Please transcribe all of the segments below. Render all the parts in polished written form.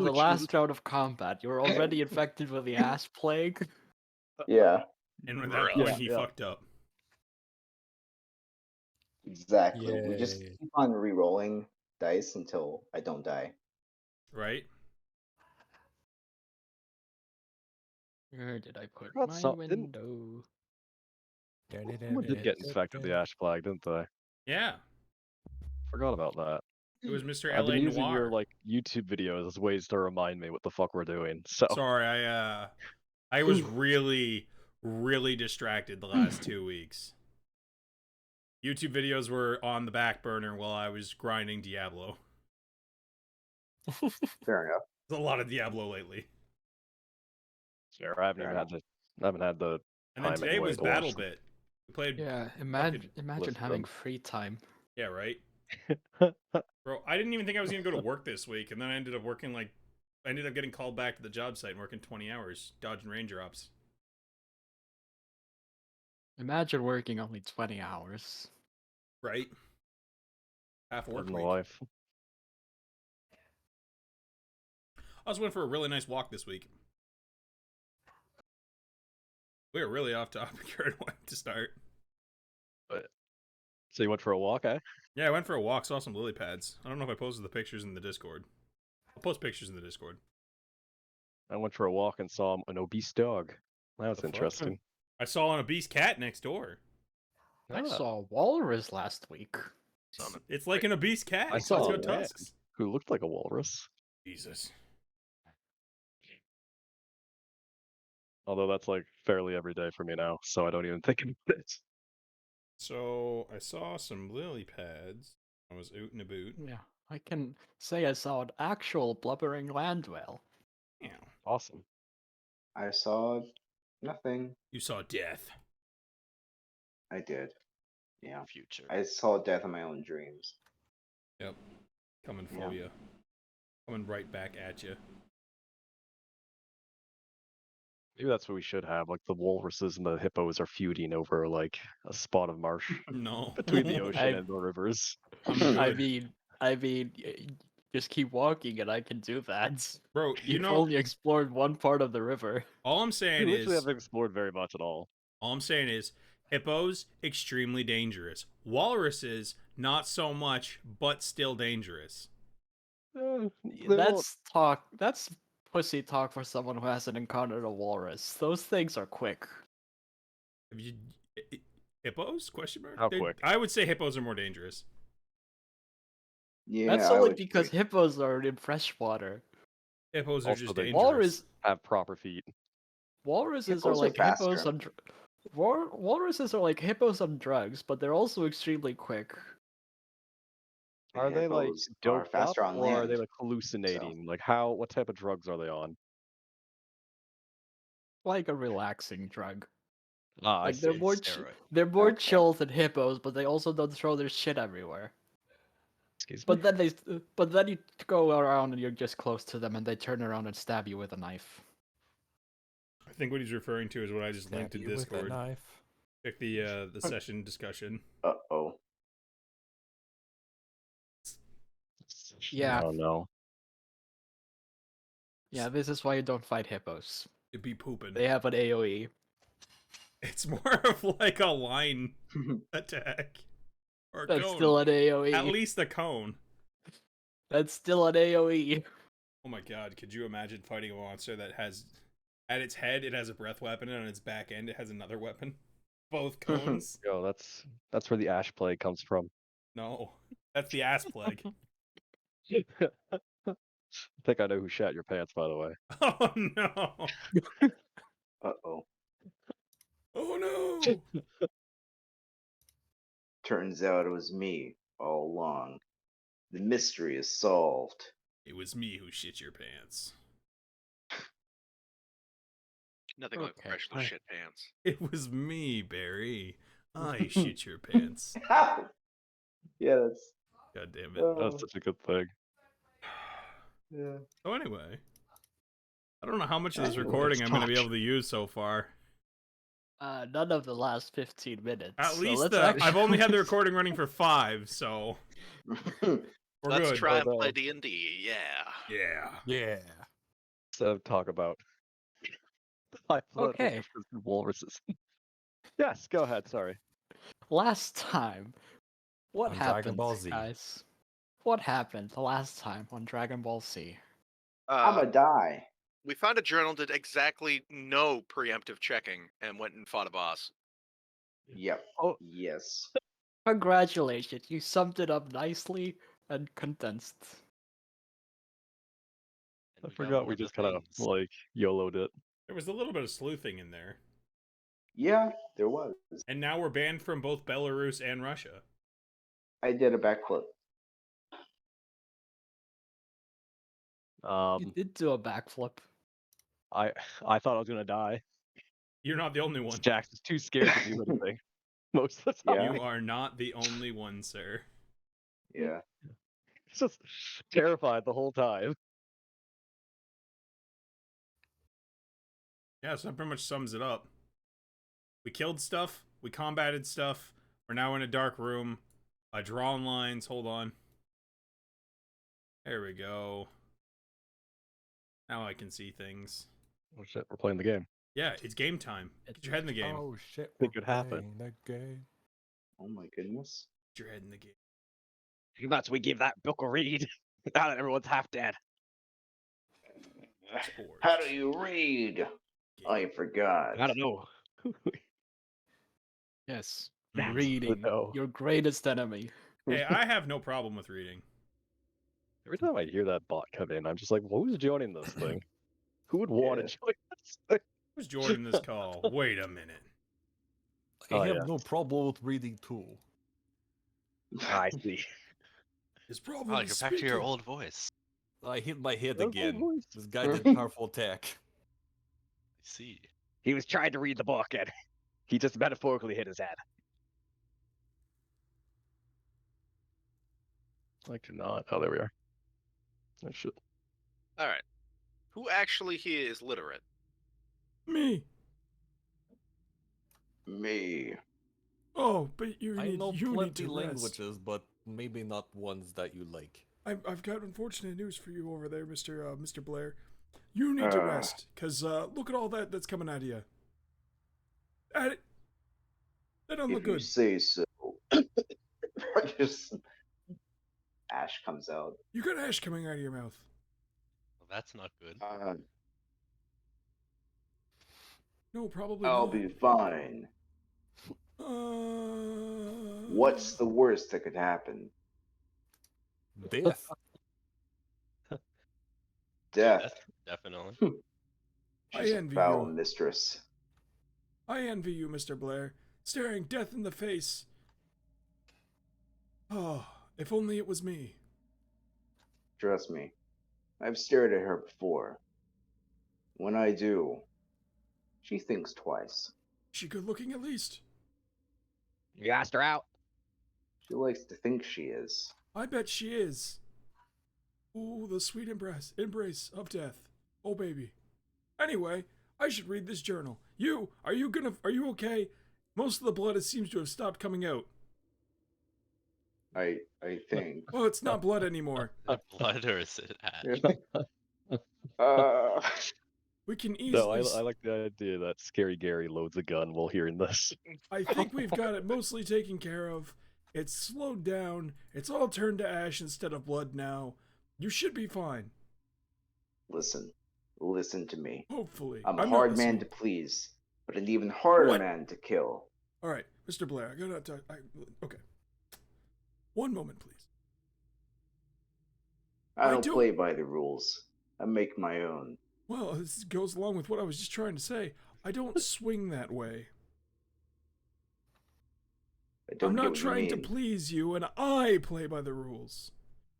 the last round of combat, you were already infected with the ass plague. Yeah, And at that point, he Yeah. fucked up. exactly. We just Yay. keep on re-rolling dice until I don't die. Right? Where did I put Forgot my something. window? Someone did get infected with the ash plague, didn't they? Yeah. Forgot about that. It was Mr. I've LA been using Noir. your like YouTube videos as ways to remind me what the fuck we're doing. So Sorry, I was really, really distracted the last 2 weeks. YouTube videos were on the back burner while I was grinding Diablo. Fair enough. There's a lot of Diablo lately. sure, I haven't Fair even had I haven't had the And then time today anyway was to watch Battle them. Bit. We played. Yeah, Fucking imagine listen having them. free time. Yeah, right. Bro, I didn't even think I was gonna go to work this week, and then I ended up working I ended up getting called back to the job site and working 20 hours dodging ranger ops. Imagine working only 20 hours. Right. Half work Living the week. life. I also went for a really nice walk this week. We were really off topic here to start. So you went for a walk, eh? Yeah, I went for a walk, saw some lily pads. I don't know if I posted the pictures in the Discord. I'll post pictures in the Discord. I went for a walk and saw an obese dog. That was The fuck? interesting. I saw an obese cat next door. I Ah, saw a walrus last week. It's like an obese cat. I It's saw got a man tusks. who looked like a walrus. Jesus. Although that's like fairly every day for me now, so I don't even think about it. So I saw some lily pads. I was out and about. Yeah, I can say I saw an actual blubbering land whale. Yeah. Awesome. I saw nothing. You saw death. I did. Yeah. Future. I saw death in my own dreams. Yep. Coming for Yeah. you. Coming right back at you. Maybe that's what we should have. Like the walruses and the hippos are feuding over like a spot of marsh No. between the ocean I- and the rivers. I'm good. I mean, just keep walking and I can do that. Bro, you You've know, only explored one part of the river. all I'm We saying literally is, haven't explored very much at all. hippos, extremely dangerous. Walruses, not so much, but still dangerous. That's pussy talk for someone who hasn't encountered a walrus. Those things are quick. Have you hippos? Question mark. How quick? I would say hippos are more dangerous. Yeah, That's I only would because agree. hippos are in freshwater. Hippos are Also, just they dangerous. Walrus Have proper feet. Walruses Hippos are are like hippos faster. on walruses are like hippos on drugs, but they're also extremely quick. The Are they like hippos are doped up, faster on or are land? they like hallucinating? Like how? What type of drugs are they on? Like a relaxing drug. Ah, I Like see. they're more Okay. chill than hippos, but they also don't throw their shit everywhere. Excuse me. But then you go around and you're just close to them, and they turn around and stab you with a knife. I think what he's referring to is what I just linked to Stab you with a Discord. knife. Check the session discussion. Uh-oh. Yeah. Oh no. Yeah, this is why you don't fight hippos. It'd be pooping. They have an AoE. It's more of like a line attack. Or a That's cone. still an AoE. At least a cone. That's still an AoE. Oh my god, could you imagine fighting a monster that has, at its head, it has a breath weapon, and on its back end, it has another weapon? Both cones? Yo, that's where the ash plague comes from. No. That's the ass plague. I think I know who shat your pants, by the way. Oh no! Uh-oh. Oh no! Turns out it was me all along. The mystery is solved. It was me who shit your pants. Nothing like Okay. professional shit pants. It was me, Barry. I shit your pants. Yeah, that's... God damn it. That's such a good thing. Yeah. So anyway, I don't know how much of this Anyway, recording let's I'm going to be talk. able to use so far. None of the last 15 minutes. At so least let's I've only had the recording running for 5, so... We're Let's good. try and Although- play D&D. Yeah. Yeah. Yeah. So talk about high-level Okay. difference in walruses. Yes, go ahead. Sorry. Last time, what On Dragon happened, Ball Z. guys? What happened the last time on Dragon Ball Z? I'ma die. We found a journal did exactly no preemptive checking and went and fought a boss. Yep. Oh. Yes. Congratulations, you summed it up nicely and condensed. I forgot we just kind of like YOLO'd it. There was a little bit of sleuthing in there. Yeah, there was. And now we're banned from both Belarus and Russia. I did a backflip. You did do a backflip. I thought I was gonna die. You're not the only one. Jaahx is too scared to do anything most of the time. Yeah. You are not the only one, sir. Yeah. He's just terrified the whole time. Yeah, so that pretty much sums it up. We killed stuff. We combated stuff. We're now in a dark room. Drawn lines. Hold on. There we go. Now I can see things. Oh shit, we're playing the game. Yeah, it's game time. Get your head in the game. Oh shit. Think we're it happened. playing the game. Oh my goodness. Get your head in the game. Nuts, we give that book a read. Now that everyone's half dead. Spores. How do you read? I forgot. I don't know. Yes, That's the reading, no. your greatest enemy. Hey, I have no problem with reading. Every time I hear that bot come in, I'm just like, who's joining this thing? Who would want Yeah. to join this thing? Who's joining this call? Wait a minute. I Oh, have yeah. no problem with reading too. I see. His problem Oh, is you're back to your speaking. old voice. I hit my head That's my again. voice. This guy did a powerful attack. I see. He was trying to read the book and he just metaphorically hit his head. I cannot. Oh, there we are. Oh, shit. All right. Who actually here is literate? Me. Me. Oh, but you I need know you need plenty to rest. languages, but maybe not ones that you like. I've got unfortunate news for you over there, Mr. Blair. You need to rest, cause look at all that's coming out of you. That don't If look you good. say so. Just ash comes out. You got ash coming out of your mouth. Well, that's not good. No, probably I'll not. be fine. What's the worst that could happen? Death. Death. Definitely. I She's a envy foul you. mistress. I envy you, Mr. Blair, staring death in the face. Oh, if only it was me. Trust me. I've stared at her before. When I do, she thinks twice. She good looking at least. You asked her out. She likes to think she is. I bet she is. Ooh, the sweet embrace of death. Oh, baby. Anyway, I should read this journal. Are you okay? Most of the blood seems to have stopped coming out. I think. Well, it's not blood anymore. Blood or is it ash? We can No, I easily... like the idea that ScarryGary loads a gun while hearing this. I think we've got it mostly taken care of. It's slowed down. It's all turned to ash instead of blood now. You should be fine. Listen to me. Hopefully. I'm a not hard man listening. to please, but an even harder What? man to kill. All right, Mr. Blair, I gotta talk. Okay. One moment, please. I I don't don't- play by the rules. I make my own. Well, this goes along with what I was just trying to say. I don't swing that way. I don't I'm get not what you trying to mean. please you, and I play by the rules.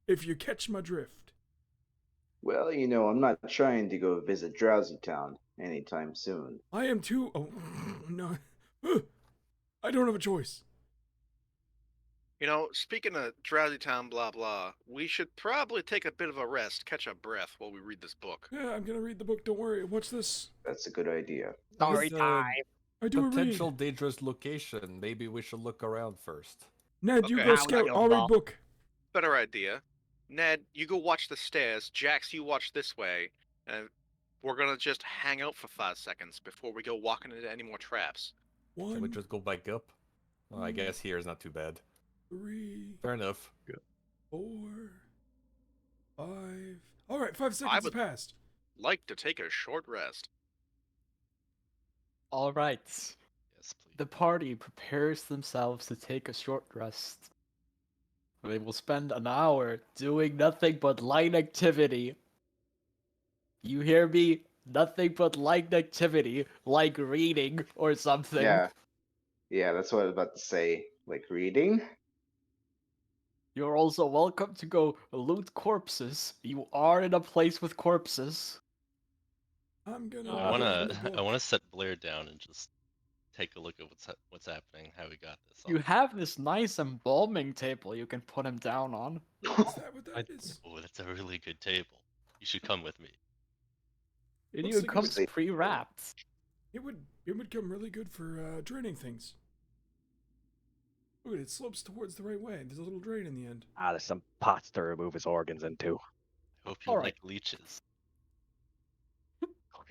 If you catch my drift. Well, I'm not trying to go visit Drowsy Town anytime soon. I am too. Oh, no. I don't have a choice. Speaking of Drowsy Town, blah, blah, we should probably take a bit of a rest, catch our breath while we read this book. Yeah, I'm gonna read the book. Don't worry. What's this? That's a good idea. Story This, time. I do a read. Potential dangerous location. Maybe we should look around first. Ned, you Okay. go How scout. will I'll read Bob? book. Better idea. Ned, you go watch the stairs. Jax, you watch this way. And we're gonna just hang out for 5 seconds before we go walking into any more traps. Can we 1, just go back up? Well, I guess here is not too bad. 3, Fair enough. 4, 5. All right, 5 seconds would- passed. Like to take a short rest. All right. Yes, please. The party prepares themselves to take a short rest. They will spend an hour doing nothing but light activity. You hear me? Nothing but light activity, like reading or something. Yeah. Yeah, that's what I was about to say. Like reading? You're also welcome to go loot corpses. You are in a place with corpses. I'm gonna. I open wanna the book. I wanna set Blair down and just take a look at what's happening, how we got this. You have this nice embalming table you can put him down on. Is that what that is? Oh, that's a really good table. You should come with me. It Looks even like it comes was- pre-wrapped. It would come really good for draining things. Look, it slopes towards the right way. There's a little drain in the end. Ah, there's some pots to remove his organs into. I hope you Alright. like leeches.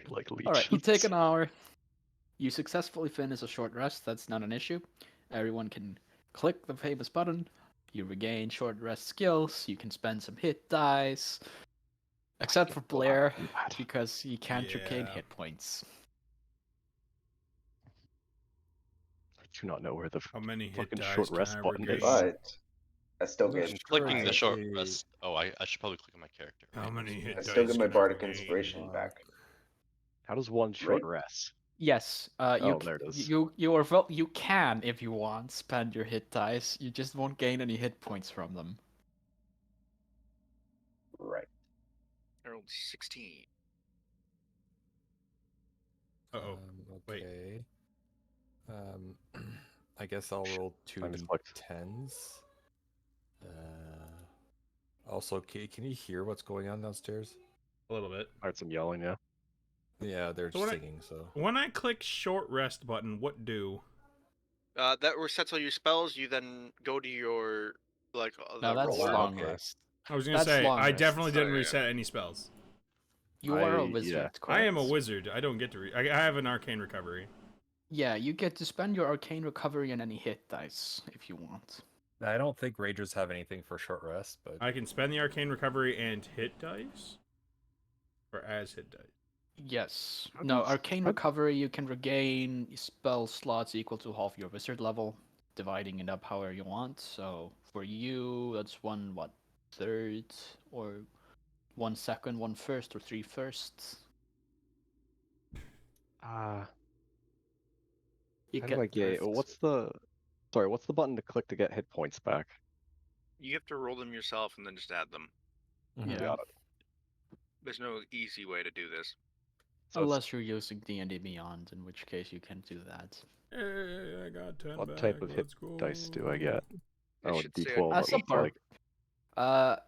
Like leeches. Alright, you take an hour. You successfully finish a short rest, that's not an issue. Everyone can click the famous button. You regain short rest skills, you can spend some hit dice. Except for Blair, because he can't regain Yeah. hit points. I do not know where the How many hit fucking dice short can rest I button regain? is. But I still Let's get Clicking the try short a- rest. Oh, I should probably click on my character. How Wait, many hit I dice? still get my can I bardic regain? inspiration back. How does one short Right? rest? Yes, Oh, there it is. you can, if you want, spend your hit dice. You just won't gain any hit points from them. Right. I rolled 16. Uh-oh. Wait. Okay. I guess I'll roll two I misclicked. d10s. Also, can you hear what's going on downstairs? A little bit. I heard some yelling, yeah. Yeah, they're So when I- singing. So When I click short rest button, what do? That resets all your spells. You then go to your like. No, the that's roller. long Okay. rest. I was gonna That's say long I rest. definitely didn't Oh, yeah. reset any spells. You are a yeah. wizard, I am a correct? wizard. I don't get to. I have an arcane recovery. Yeah, you get to spend your arcane recovery and any hit dice if you want. I don't think Ragers have anything for short rest, but I can spend the arcane recovery and hit dice, or as hit dice. Yes. How No, does- arcane how- recovery, you can regain spell slots equal to half your wizard level, dividing it up however you want. So for you, that's 1/3, or 1/2, 1/1, or 3/1. You How do I get? drift. What's the? Sorry, what's the button to click to get hit points back? You have to roll them yourself and then just add them. Yeah. Got it. There's no easy way to do this. So it's- Unless you're using D&D Beyond, in which case you can do that. Hey, I got 10 What back. type of hit Let's go. dice do I get? It Oh, should say D12. As It a looks bar- like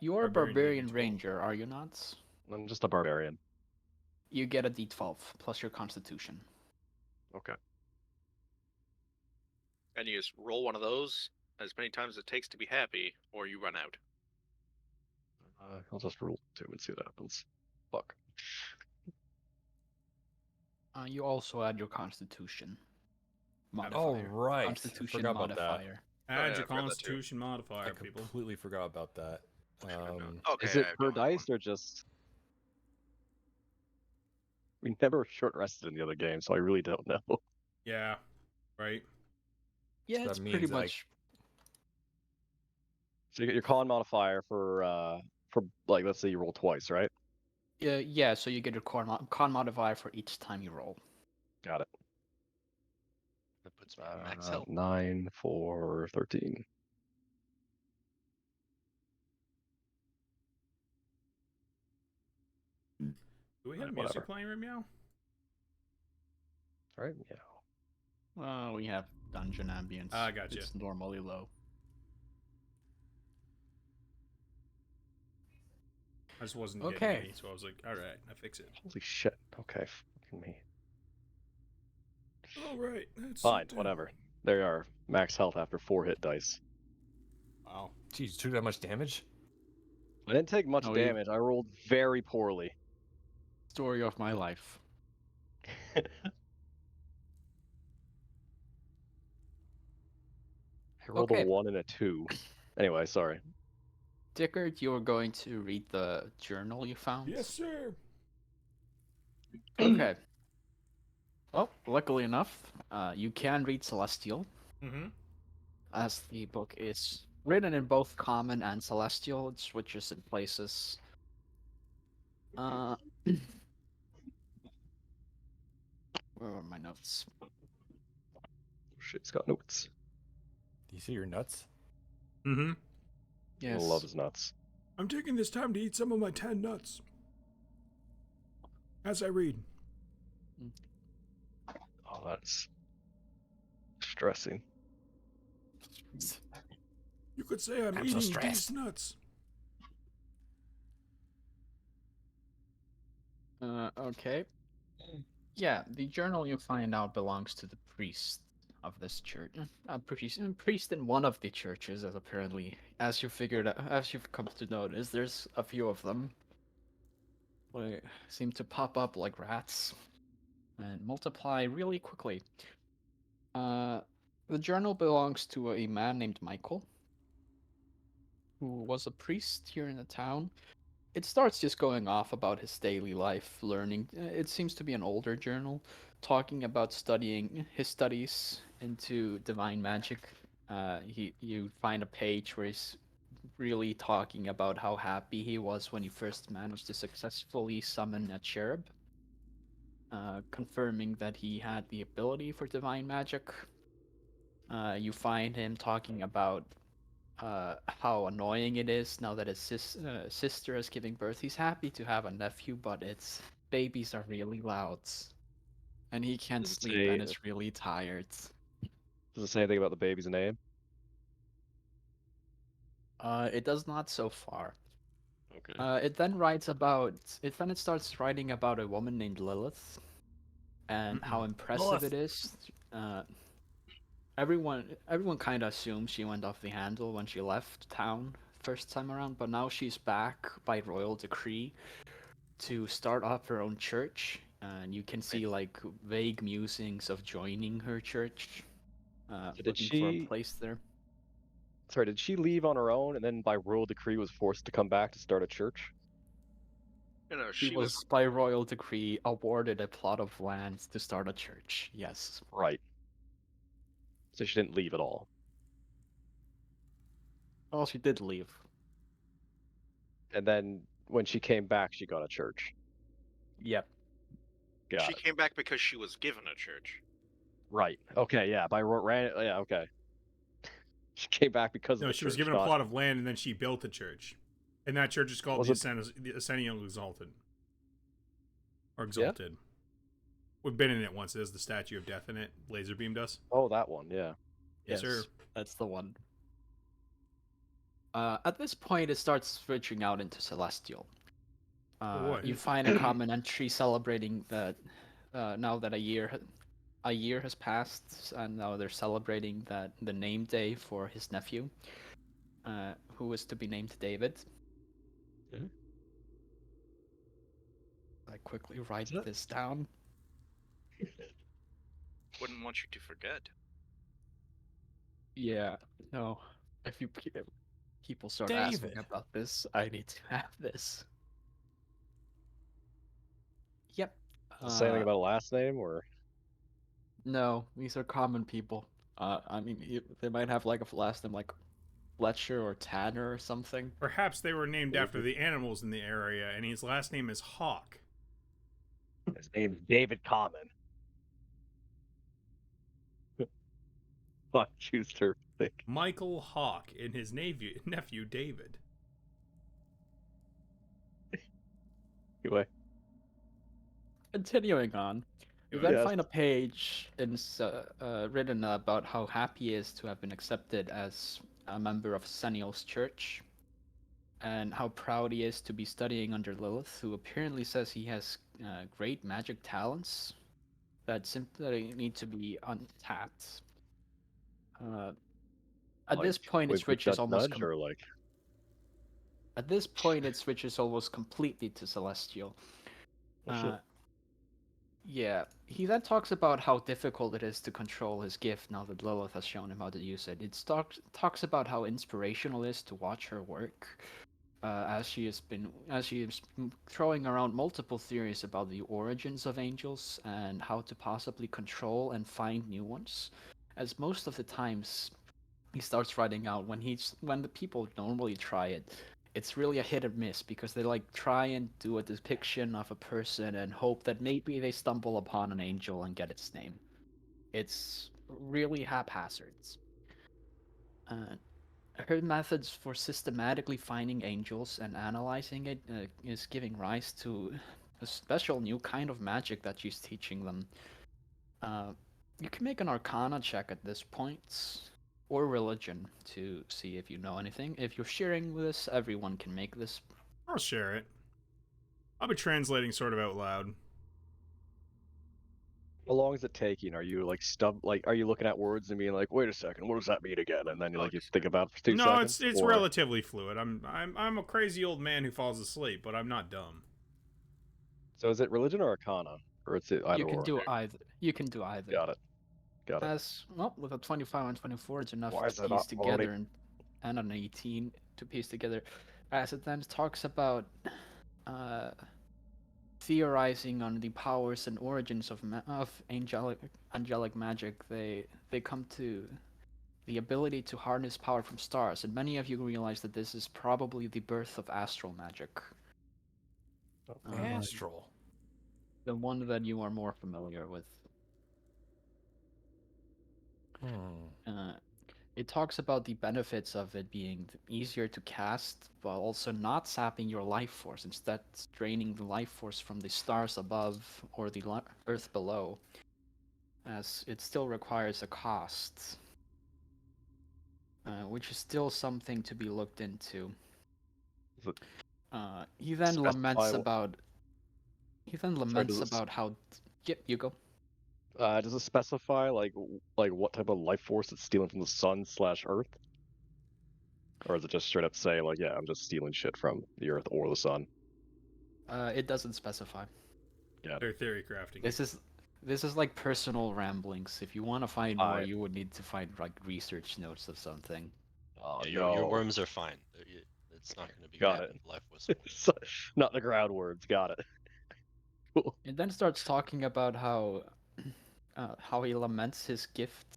You're a Barbarian barbarian D12. ranger, are you not? I'm just a barbarian. You get a D12 plus your constitution. Okay. And you just roll one of those as many times as it takes to be happy, or you run out. I'll just roll 2 and see what happens. Fuck. You also add your constitution oh modifier. right, I Constitution forgot about that. modifier. yeah, Add I your forgot that too. Constitution I modifier, people. completely forgot about that. Okay. Is it I have per no other one. dice or just? We never short rested in the other game, so I really don't know. Yeah, right. Yeah, that it's pretty means I- much. So you get your con modifier for like, let's say you roll twice, right? Yeah, so you get your con modifier for each time you roll. Got it. That puts me at max health. 9, 4, 13. Do we have Whatever. music playing right now? All right. Yeah. Well, we have dungeon ambience. Ah, gotcha. It's normally low. I just wasn't Okay. getting any, so I was like, all right, I fix it. Holy shit. Okay. Fucking me. All right, that's Fine. Whatever. There you are. Max health after 4 hit dice. Wow. Jeez, took that much damage? I didn't take much No, you- damage. I rolled very poorly. Story of my life. I rolled a Okay. 1 and a 2. Anyway, sorry. Dickard, you're going to read the journal you found? Yes, sir. Okay. Well, luckily enough, you can read Celestial, Mm-hmm. as the book is written in both Common and Celestial. It switches in places. Where are my notes? Shit, he's got notes. Do you see your nuts? Mm-hmm. Yes. I love his nuts. I'm taking this time to eat some of my 10 nuts. As I read. Oh, that's stressing. You could say I'm I'm so eating stressed. these nuts. Okay. Yeah, the journal you find out belongs to the priest of this church. A priest in one of the churches, as apparently, as you've come to notice, there's a few of them. They seem to pop up like rats and multiply really quickly. The journal belongs to a man named Michael, who was a priest here in the town. It starts just going off about his daily life, learning. It seems to be an older journal, talking about studying his studies into divine magic. You find a page where he's really talking about how happy he was when he first managed to successfully summon a cherub, confirming that he had the ability for divine magic. You find him talking about how annoying it is now that his sister is giving birth. He's happy to have a nephew, but its babies are really loud, and he can't Does it sleep say- and is really tired. Does it say anything about the baby's name? It does not so far. Okay. It then it starts writing about a woman named Lilith, and how impressive Lilith. it is. Everyone kind of assumes she went off the handle when she left town first time around, but now she's back by royal decree to start up her own church, and you can see like vague musings of joining her church, Did looking for a she- place there. Sorry, did she leave on her own and then by royal decree was forced to come back to start a church? You know, She was by royal decree awarded a plot of land to start a church. Yes. Right. So she didn't leave at all. Well, she did leave. And then when she came back, she got a church. Yep. Got she it. came back because she was given a church. Right. Okay, yeah. Yeah, okay. She came back because of No, the she was church, given a not- plot of land and then she built a church. And that church is called Was the it- Ascension Exalted. Or Exalted. We've been in it once. It has the Statue of Death in it. Laser beamed us. Oh, that one, yeah. Yes, sir. That's the one. At this point, it starts switching out into Celestial. boy. You find a common entry celebrating that now that a year has passed, and now they're celebrating that the name day for his nephew, who is to be named David. Mhm. I quickly write that- this down. Wouldn't want you to forget. Yeah, no. If people start asking David. about this, I need to have this. Yep. Does it say anything about a last name or? No, these are common people. I mean, they might have like a last name like Fletcher or Tanner or something. Perhaps they were named after the animals in the area, and his last name is Hawk. His name's David Common. Fuck you, Serpent. Michael Hawk and his nephew David. Anyway. Continuing on, you then Yes. find a page written about how happy he is to have been accepted as a member of Senial's church, and how proud he is to be studying under Lilith, who apparently says he has great magic talents that simply need to be untapped. At this point, it With switches that almost. nudge or like? At this point, it switches almost completely to celestial. Oh, shit. Yeah, he then talks about how difficult it is to control his gift now that Lilith has shown him how to use it. It talks about how inspirational it is to watch her work, as she is throwing around multiple theories about the origins of angels and how to possibly control and find new ones. As most of the times he starts writing out when the people normally try it, it's really a hit or miss because they like try and do a depiction of a person and hope that maybe they stumble upon an angel and get its name. It's really haphazard. Uh, her methods for systematically finding angels and analyzing it is giving rise to a special new kind of magic that she's teaching them. You can make an Arcana check at this point, or religion, to see if you know anything. If you're sharing this, everyone can make this. I'll share it. I'll be translating sort of out loud. How long is it taking? Are you like are you looking at words and being like, wait a second, what does that mean again? And then you you think about it for 2 No, seconds? it's or... relatively fluid. I'm a crazy old man who falls asleep, but I'm not dumb. So is it religion or Arcana? Or it's either You can or? do either. You can do either. Got it. As well, with a 25 and 24, it's enough Why is to it piece not together, and an 18 to piece together. As it then talks about theorizing on the powers and origins of angelic magic, they come to the ability to harness power from stars, and many of you realize that this is probably the birth of astral magic. Astral. The one that you are more familiar with. It talks about the benefits of it being easier to cast, while also not sapping your life force, instead draining the life force from the stars above or the earth below, as it still requires a cost, which is still something to be looked into. He then laments about. He then laments about how. Yep, you go. Does it specify like what type of life force it's stealing from the sun / Earth? Or is it just straight up say like, yeah, I'm just stealing shit from the Earth or the sun? It doesn't specify. Yeah. They're theory crafting. This is like personal ramblings. If you want to find more, you would need to find like research notes of something. Oh, Yeah, no. your worms are fine. It's not going to be Got bad it. life was. Not the ground words. Got it. Cool. It then starts talking about how he laments his gift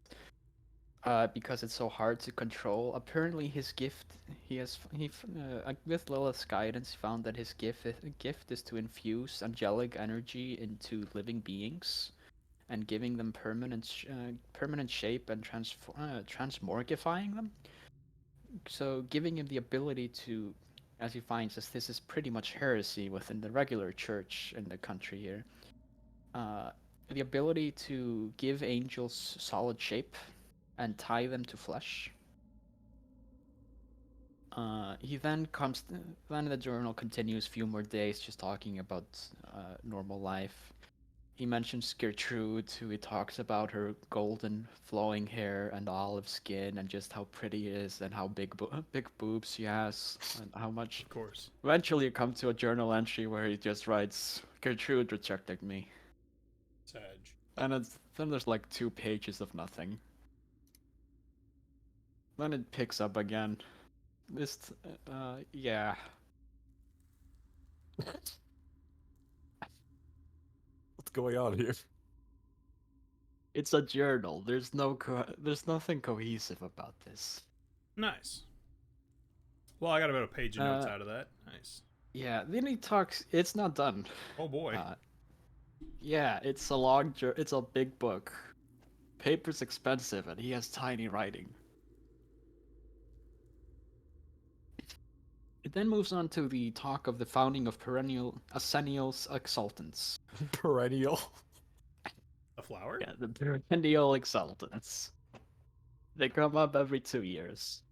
because it's so hard to control. Apparently, his gift with Lilith's guidance, found that his gift is to infuse angelic energy into living beings, and giving them permanent shape and transmorgifying them. So, giving him the ability to, as he finds this is pretty much heresy within the regular church in the country here. The ability to give angels solid shape and tie them to flesh. He then the journal continues a few more days just talking about normal life. He mentions Gertrude, who he talks about her golden flowing hair and olive skin and just how pretty it is and how big boobs she has and how much. Of course. Eventually you come to a journal entry where he just writes, Gertrude rejected me. Sag. And then there's like 2 pages of nothing. Then it picks up again. Yeah. What's going on here? It's a journal. There's nothing cohesive about this. Nice. Well, I got about a page of notes out of that. Nice. Yeah, then he talks. It's not done. Oh boy. Yeah, it's a big book. Paper's expensive, and he has tiny writing. It then moves on to the talk of the founding of Perennials Exultants. Perennial. A flower? Yeah, the Perennial Exultants. They come up every 2 years.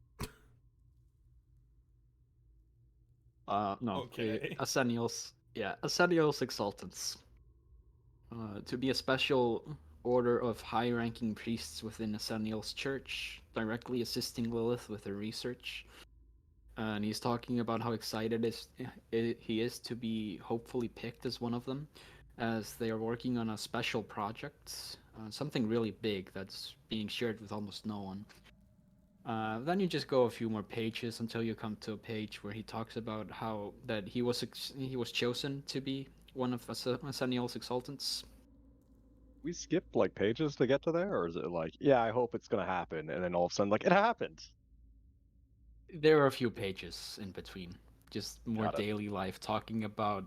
No. Okay. Ascennials. Yeah, Ascennials Exultants. To be a special order of high-ranking priests within Ascennial's church, directly assisting Lilith with her research. and he's talking about how excited he is to be hopefully picked as one of them, as they are working on a special project, something really big that's being shared with almost no one. Then you just go a few more pages until you come to a page where he talks about how that he was chosen to be one of Aseniel's exaltants. We skip like pages to get to there, or is it like, yeah, I hope it's gonna happen, and then all of a sudden, like, it happened? There are a few pages in between, just more Got it. daily life, talking about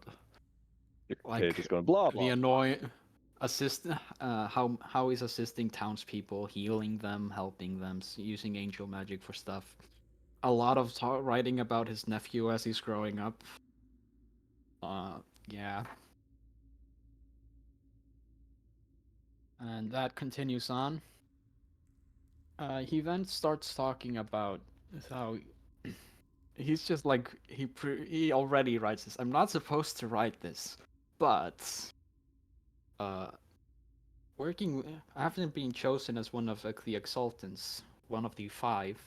like Page is going blah blah. the annoying how he's assisting townspeople, healing them, helping them, using angel magic for stuff. A lot of writing about his nephew as he's growing up. Yeah. And that continues on. He then starts talking about how he's just like he already writes this. I'm not supposed to write this, but after being chosen as one of the exaltants, one of the 5,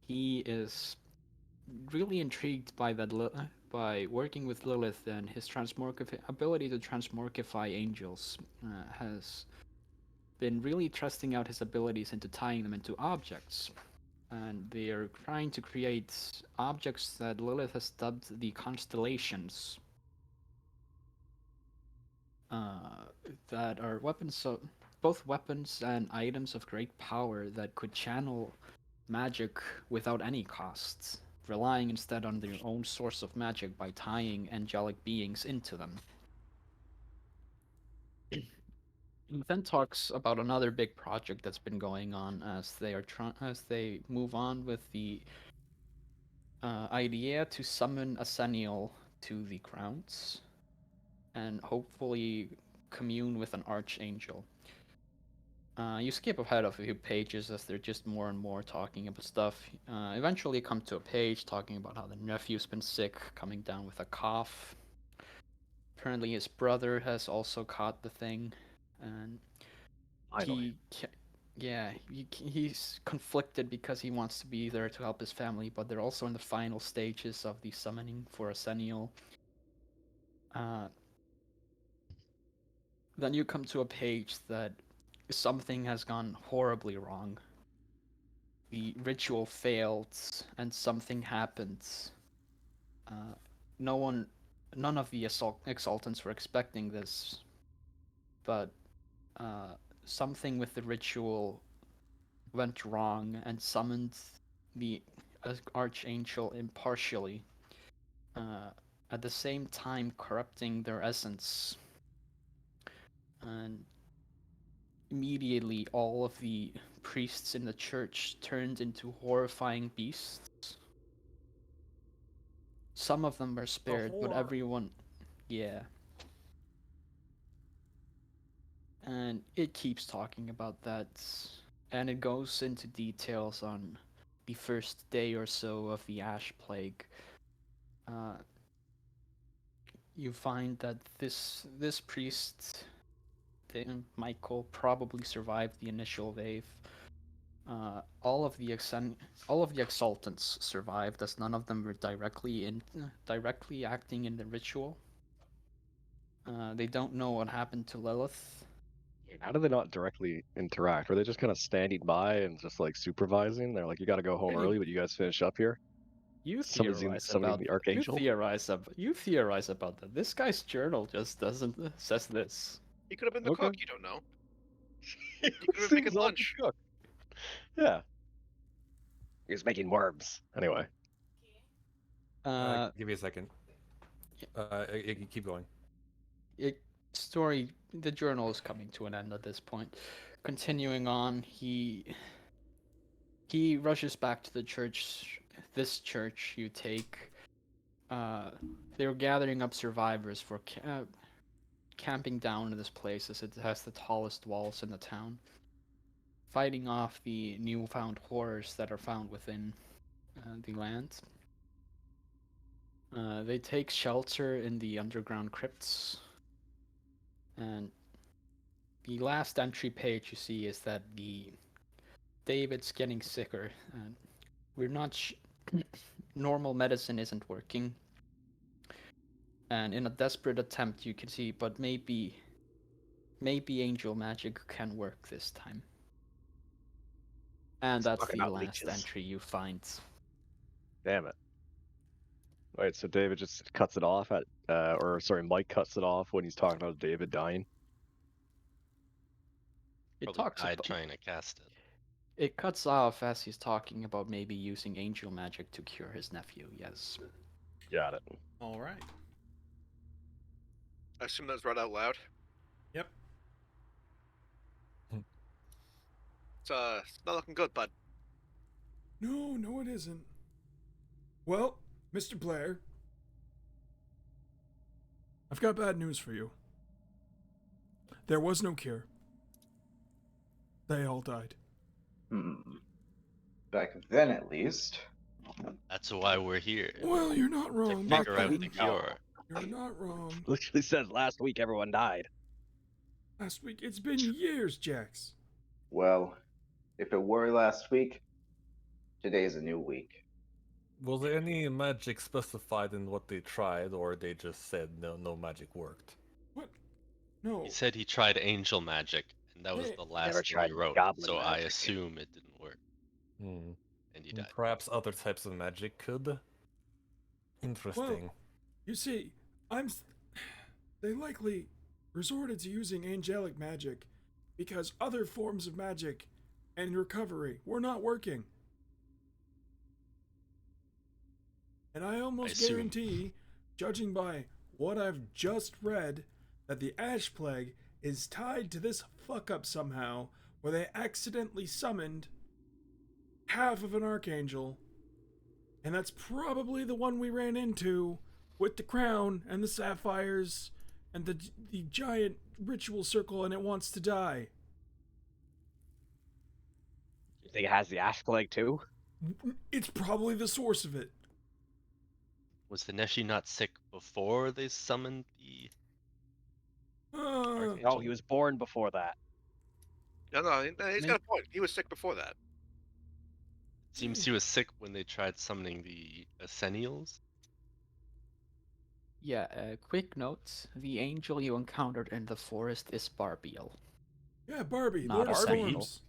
he is really intrigued by by working with Lilith, and his ability to transmorgify angels has been really testing out his abilities into tying them into objects. And they are trying to create objects that Lilith has dubbed the constellations. That are both weapons and items of great power that could channel magic without any costs, relying instead on their own source of magic by tying angelic beings into them. He then talks about another big project that's been going on as they move on with the idea to summon Aseniel to the grounds and hopefully commune with an archangel. You skip ahead of a few pages as they're just more and more talking about stuff. Eventually come to a page talking about how the nephew's been sick, coming down with a cough. Apparently his brother has also caught the thing, and he's conflicted because he wants to be there to help his family, but they're also in the final stages of the summoning for Aseniel. Then you come to a page that something has gone horribly wrong. The ritual failed, and something happened. None of the exaltants were expecting this, but something with the ritual went wrong and summoned the archangel impartially, at the same time corrupting their essence. And immediately all of the priests in the church turned into horrifying beasts. Some of them were spared, but everyone... Yeah. And it keeps talking about that, and it goes into details on the first day or so of the Ash Plague. You find that this priest, Michael, probably survived the initial wave. All of the exaltants survived, as none of them were directly acting in the ritual. They don't know what happened to Lilith. How do they not directly interact? Were they just kind of standing by and just like supervising? They're like, you got to go home early, but you guys finish up here. You Summoning the archangel. You theorize about that. This guy's journal just doesn't says this. He could have been the Okay. cook. You don't know. He could have been making lunch. Yeah. He was making worms. Anyway. Give me a second. Keep going. The journal is coming to an end at this point. Continuing on, he rushes back to the church. This church you take. They were gathering up survivors for camping down in this place, as it has the tallest walls in the town, fighting off the newfound horrors that are found within the land. They take shelter in the underground crypts, and the last entry page you see is that David's getting sicker, and we're not normal medicine isn't working. And in a desperate attempt, you can see, but maybe angel magic can work this time. And He's that's talking the about last leeches. entry you find. Damn it. Wait, so David just cuts it off at, or sorry, Mike cuts it off when he's talking about David dying. It Probably talks died about, trying to cast it. it cuts off as he's talking about maybe using angel magic to cure his nephew. Yes. Got it. All right. I assume that's read out loud. Yep. It's not looking good, bud. No, it isn't. Well, Mr. Blair, I've got bad news for you. There was no cure. They all died. Back then, at least. That's why we're here. Well, you're not To wrong. figure out Buckley. the cure. You're not wrong. Literally says last week everyone died. Last week, it's been years, Jaahx. Well, if it were last week, today's a new week. Was there any magic specified in what they tried, or they just said no magic worked? What? No. He said he tried angel magic, and that was Hey, the never last thing tried he wrote. goblin So I magic. assume it didn't work, Hmm. and he died. Perhaps other types of magic could. Interesting. You see, they likely resorted to using angelic magic because other forms of magic and recovery were not working. And I almost assume. guarantee, judging by what I've just read, that the Ash Plague is tied to this fuck up somehow, where they accidentally summoned half of an Archangel. And that's probably the one we ran into with the crown and the sapphires and the giant ritual circle, and it wants to die. You think it has the Ash Plague too? It's probably the source of it. Was the Neshi not sick before they summoned the Archangel? No, he was born before that. No, he's got a point. He was sick before that. Seems he was sick when they tried summoning the Ascennials. Yeah, quick note. The angel you encountered in the forest is Barbiel. Yeah, Barbie, Not Lord of Barbie. Storms.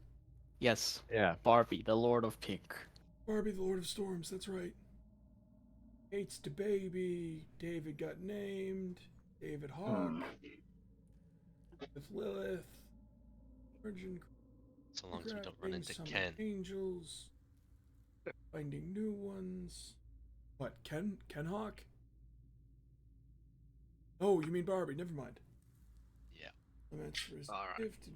Yes, Yeah. Barbie, the Lord of Pink. Barbie, the Lord of Storms, that's right. Hates to baby. David got named. David Hawk. With Lilith. Virgin. So long as we don't run into Summon Ken. Angels. Finding new ones. What, Ken Hawk? Oh, you mean Barbie, never mind. Yeah. Adventurous Alright. gift.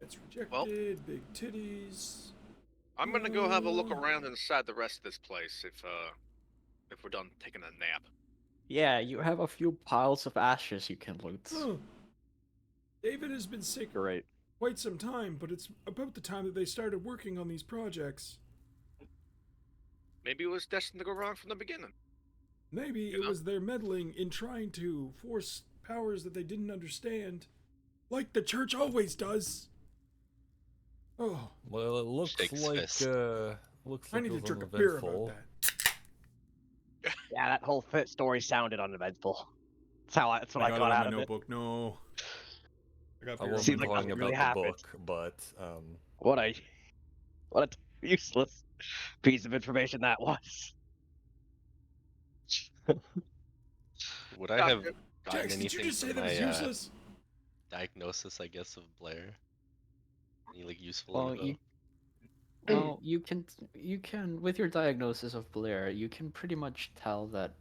It's rejected, Well- big titties. I'm gonna go have a look around inside the rest of this place if we're done taking a nap. Yeah, you have a few piles of ashes you can loot. Oh. David has been sick Great. quite some time, but it's about the time that they started working on these projects. Maybe it was destined to go wrong from the beginning. Maybe it was their meddling in trying to force powers that they didn't understand, like the church always does. Oh, Well, it looks Shakes like fist. looks I like need it to was drink a beer about uneventful. that. Yeah, that whole fit story sounded uneventful. That's what I got out of it. notebook. No. I got I beer. wasn't Seems like talking nothing about really the happened. book, but What a useless piece of information that was. Would I have Doctor, gotten Jax, did anything you just say from that was my useless? diagnosis, I guess, of Blair? Any like useful Well, info? you can with your diagnosis of Blair, you can pretty much tell that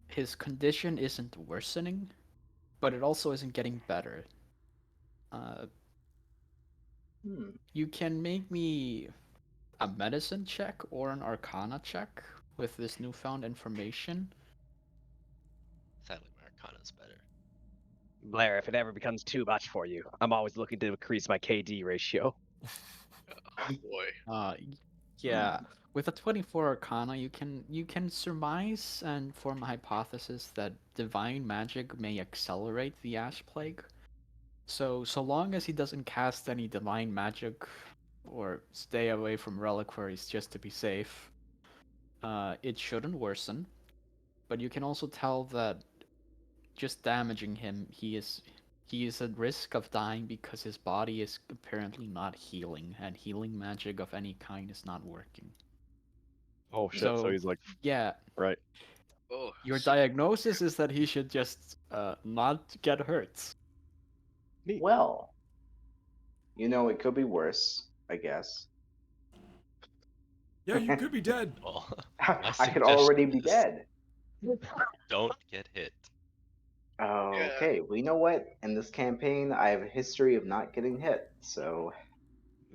his condition isn't worsening, but it also isn't getting better. You can make me a medicine check or an arcana check with this newfound information. Sadly, my Arcana's better. Blair, if it ever becomes too much for you, I'm always looking to increase my KD ratio. Oh boy. Yeah, with a 24 arcana, you can surmise and form a hypothesis that divine magic may accelerate the Ash Plague. So long as he doesn't cast any divine magic or stay away from reliquaries just to be safe. It shouldn't worsen, but you can also tell that just damaging him, he is at risk of dying because his body is apparently not healing, and healing magic of any kind is not working. Oh shit! So So he's like, yeah, right. Oh, your so- diagnosis is that he should just not get hurt. Well, it could be worse, I guess. Yeah, you could be dead. Well, my I could already suggestion be is dead. don't get hit. Okay, well, you know what? In this campaign, I have a history of not getting hit, so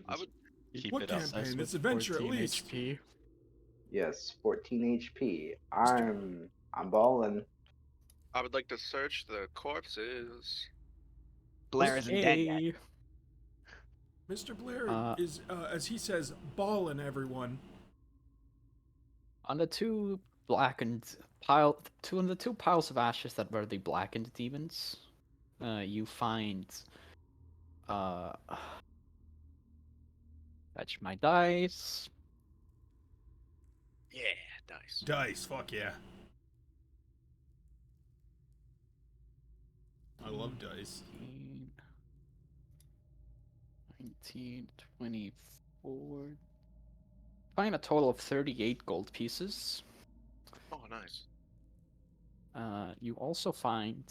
I would Keep What it up. campaign? It's adventure at 14 least. HP. yes, 14 HP. I'm balling. I would like to search the corpses. Blair isn't dead yet. Okay. Mr. Blair Uh, is, as he says, balling everyone. On the two piles of ashes that were the blackened demons, you find fetch my dice. Yeah, dice. Dice, fuck yeah. I love dice. 19, 24. Find a total of 38 gold pieces. Oh, nice. You also find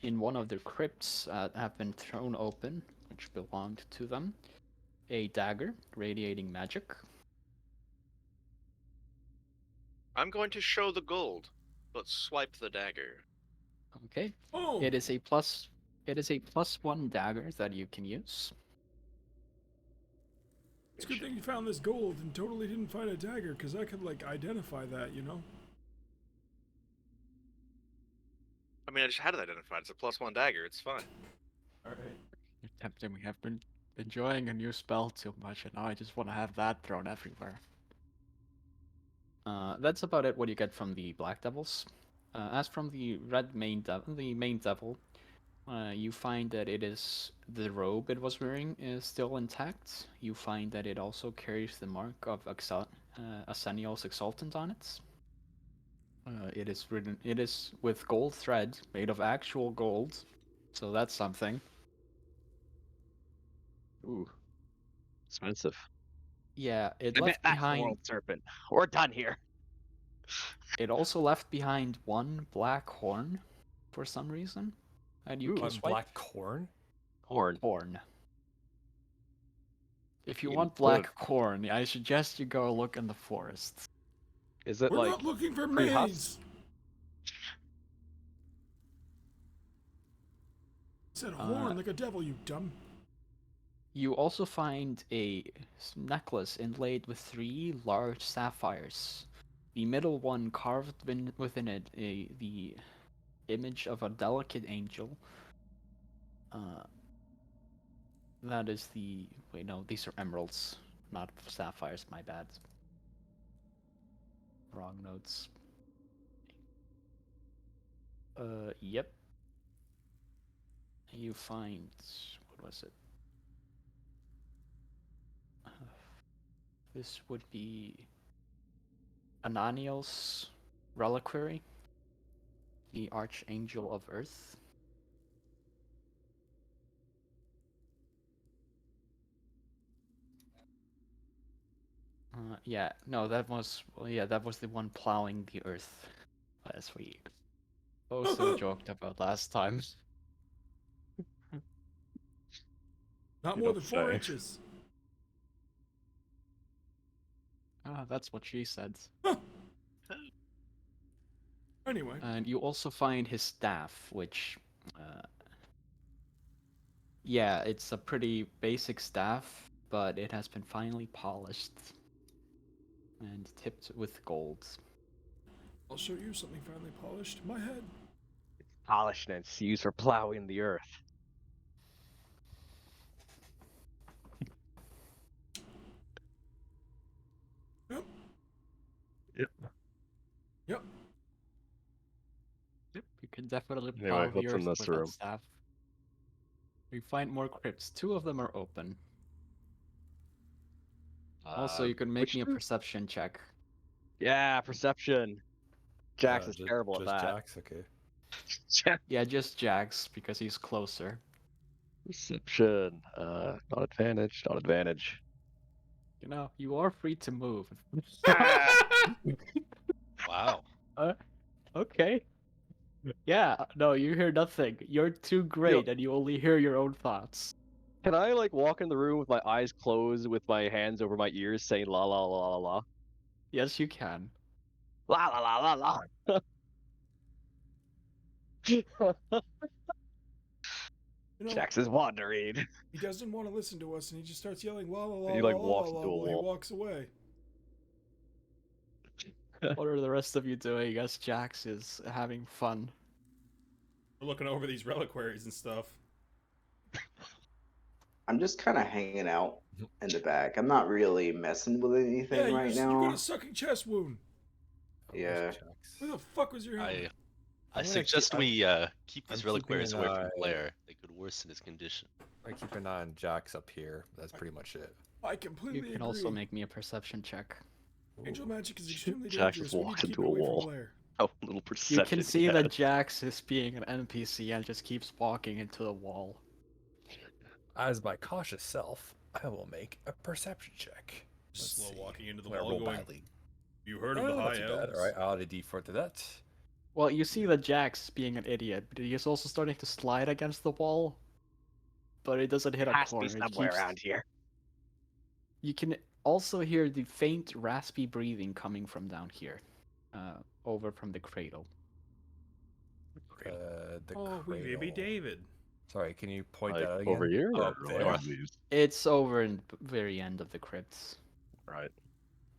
in one of their crypts that have been thrown open, which belonged to them, a dagger radiating magic. I'm going to show the gold, but swipe the dagger. Okay. Oh, It is a +1 dagger that you can use. it's a good thing you found this gold and totally didn't find a dagger, because I could, like, identify that, you know? I mean, I just had it identified. It's a +1 dagger. It's fine. Alright. You're tempting me. I've been enjoying a new spell too much, and now I just want to have that thrown everywhere. That's about it. What you get from the Black Devils. As from the main devil, you find that the robe it was wearing is still intact. You find that it also carries the mark of Aseniel's Exultant on it. It is with gold thread, made of actual gold, so that's something. Ooh, expensive. Yeah, it I bet left that's the behind. world serpent. We're done here. It also left behind one black horn, for some reason, and you Ooh, can On swipe black corn? Horn. corn. If you You want can put black corn, I suggest you go look in the forest. Is it We're like not looking for pre-husk? maize! Said horn like a devil, you dumb. You also find a necklace inlaid with 3 large sapphires. The middle one carved within it the image of a delicate angel. That is the... Wait, no, these are emeralds, not sapphires, my bad. Wrong notes. Yep. You find... What was it? This would be Ananiel's reliquary, the Archangel of Earth. Yeah, no, that was the one plowing the earth, as we also joked about last time. Not You more don't than 4 say. inches. Ah, that's what she said. Anyway, And you also find his staff, which, yeah, it's a pretty basic staff, but it has been finely polished and tipped with gold. I'll show you something finely polished. My head. polished and it's used for plowing the earth? Yep. Yep. Yep. Yep, you can definitely Anyway, plow the what's in earth this with room? that staff. We find more crypts. 2 of them are open. Also, you can make me a perception check. Yeah, perception. Jax is terrible at just that. Jax, okay. Yeah, just Jaahx because he's closer. Perception. Not advantage. Not advantage. You know, you are free to move. Wow. Okay. Yeah, no, you hear nothing. You're too great, and you only hear your own thoughts. Can I like walk in the room with my eyes closed, with my hands over my ears, saying la la la la la? Yes, you can. La la la la la. Jax is wandering. He doesn't want to listen to us, and he just starts yelling la la la And he, la like, la walks la into a while he wall. walks away. What are the rest of you doing as Jaahx is having fun? We're looking over these reliquaries and stuff. I'm just kind of hanging out in the back. I'm not really messing with anything Yeah, right you now. got a sucking chest wound. Yeah. Where the fuck was your hand? I I'm gonna suggest keep- we keep these I'm reliquaries keeping away an from eye- Blair. They could worsen his condition. I keep an eye on Jax up here. That's pretty much it. I You completely can agree. also make me a perception check. Angel magic is extremely Jax dangerous. just We need walked to keep into it a away wall. from Blair. Oh, little perception. You can see he that had. Jaahx is being an NPC and just keeps walking into the wall. As my cautious self, I will make a perception check. Just Let's slow see. walking into the I'm gonna wall roll going, badly. You heard Oh, of the not high too bad. elves? Alright, I'll add a d4 to that. Well, you see that Jaahx is being an idiot, but he is also starting to slide against the wall. But it doesn't hit a Has to corner. be It somewhere keeps... around here. You can also hear the faint, raspy breathing coming from down here, over from the cradle. The Oh, we baby cradle. David. Sorry, can you point Like, that out again? over here? Oh, Not really. there. on these. It's over in the very end of the crypt. Right.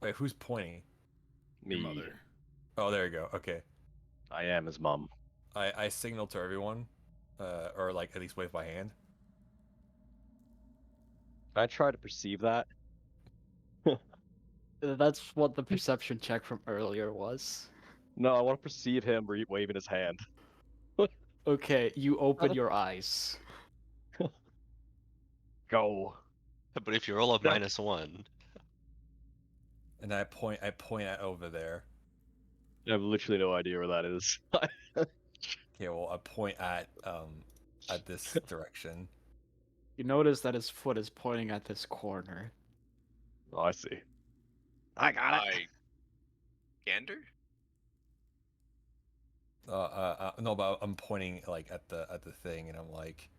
Wait, who's pointing? Your Me. mother. Oh, there you go. Okay. I am his mom. I signal to everyone, or like at least wave my hand. I try to perceive that. That's what the perception check from earlier was. No, I want to perceive him waving his hand. Okay, you open your eyes. Go. But if you roll a No. -1, And I point at over there. I have literally no idea where that is. Okay, well I point at this direction. You notice that his foot is pointing at this corner. Oh, I see. I got it. Gander? No, but I'm pointing like at the thing, and I'm like,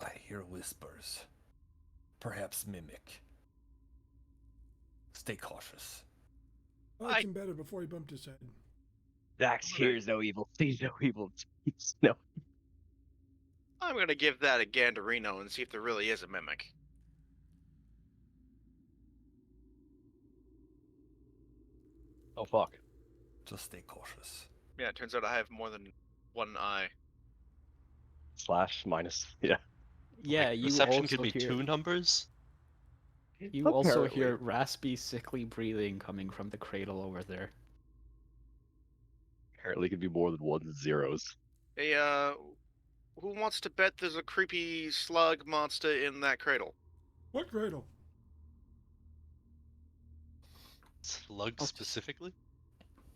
I hear whispers, perhaps mimic. Stay cautious. I liked him better before he bumped his head. Jax hears no evil, sees no evil, speaks no. I'm gonna give that a Ganderino and see if there really is a mimic. Oh, fuck. Just stay cautious. Yeah, it turns out I have more than one eye. Slash minus. Yeah. Yeah, you Perception also could be hear... 2 numbers. You also Apparently. hear raspy, sickly breathing coming from the cradle over there. Apparently, it could be more than ones and zeros. Hey, who wants to bet there's a creepy slug monster in that cradle? What cradle? Slugs specifically?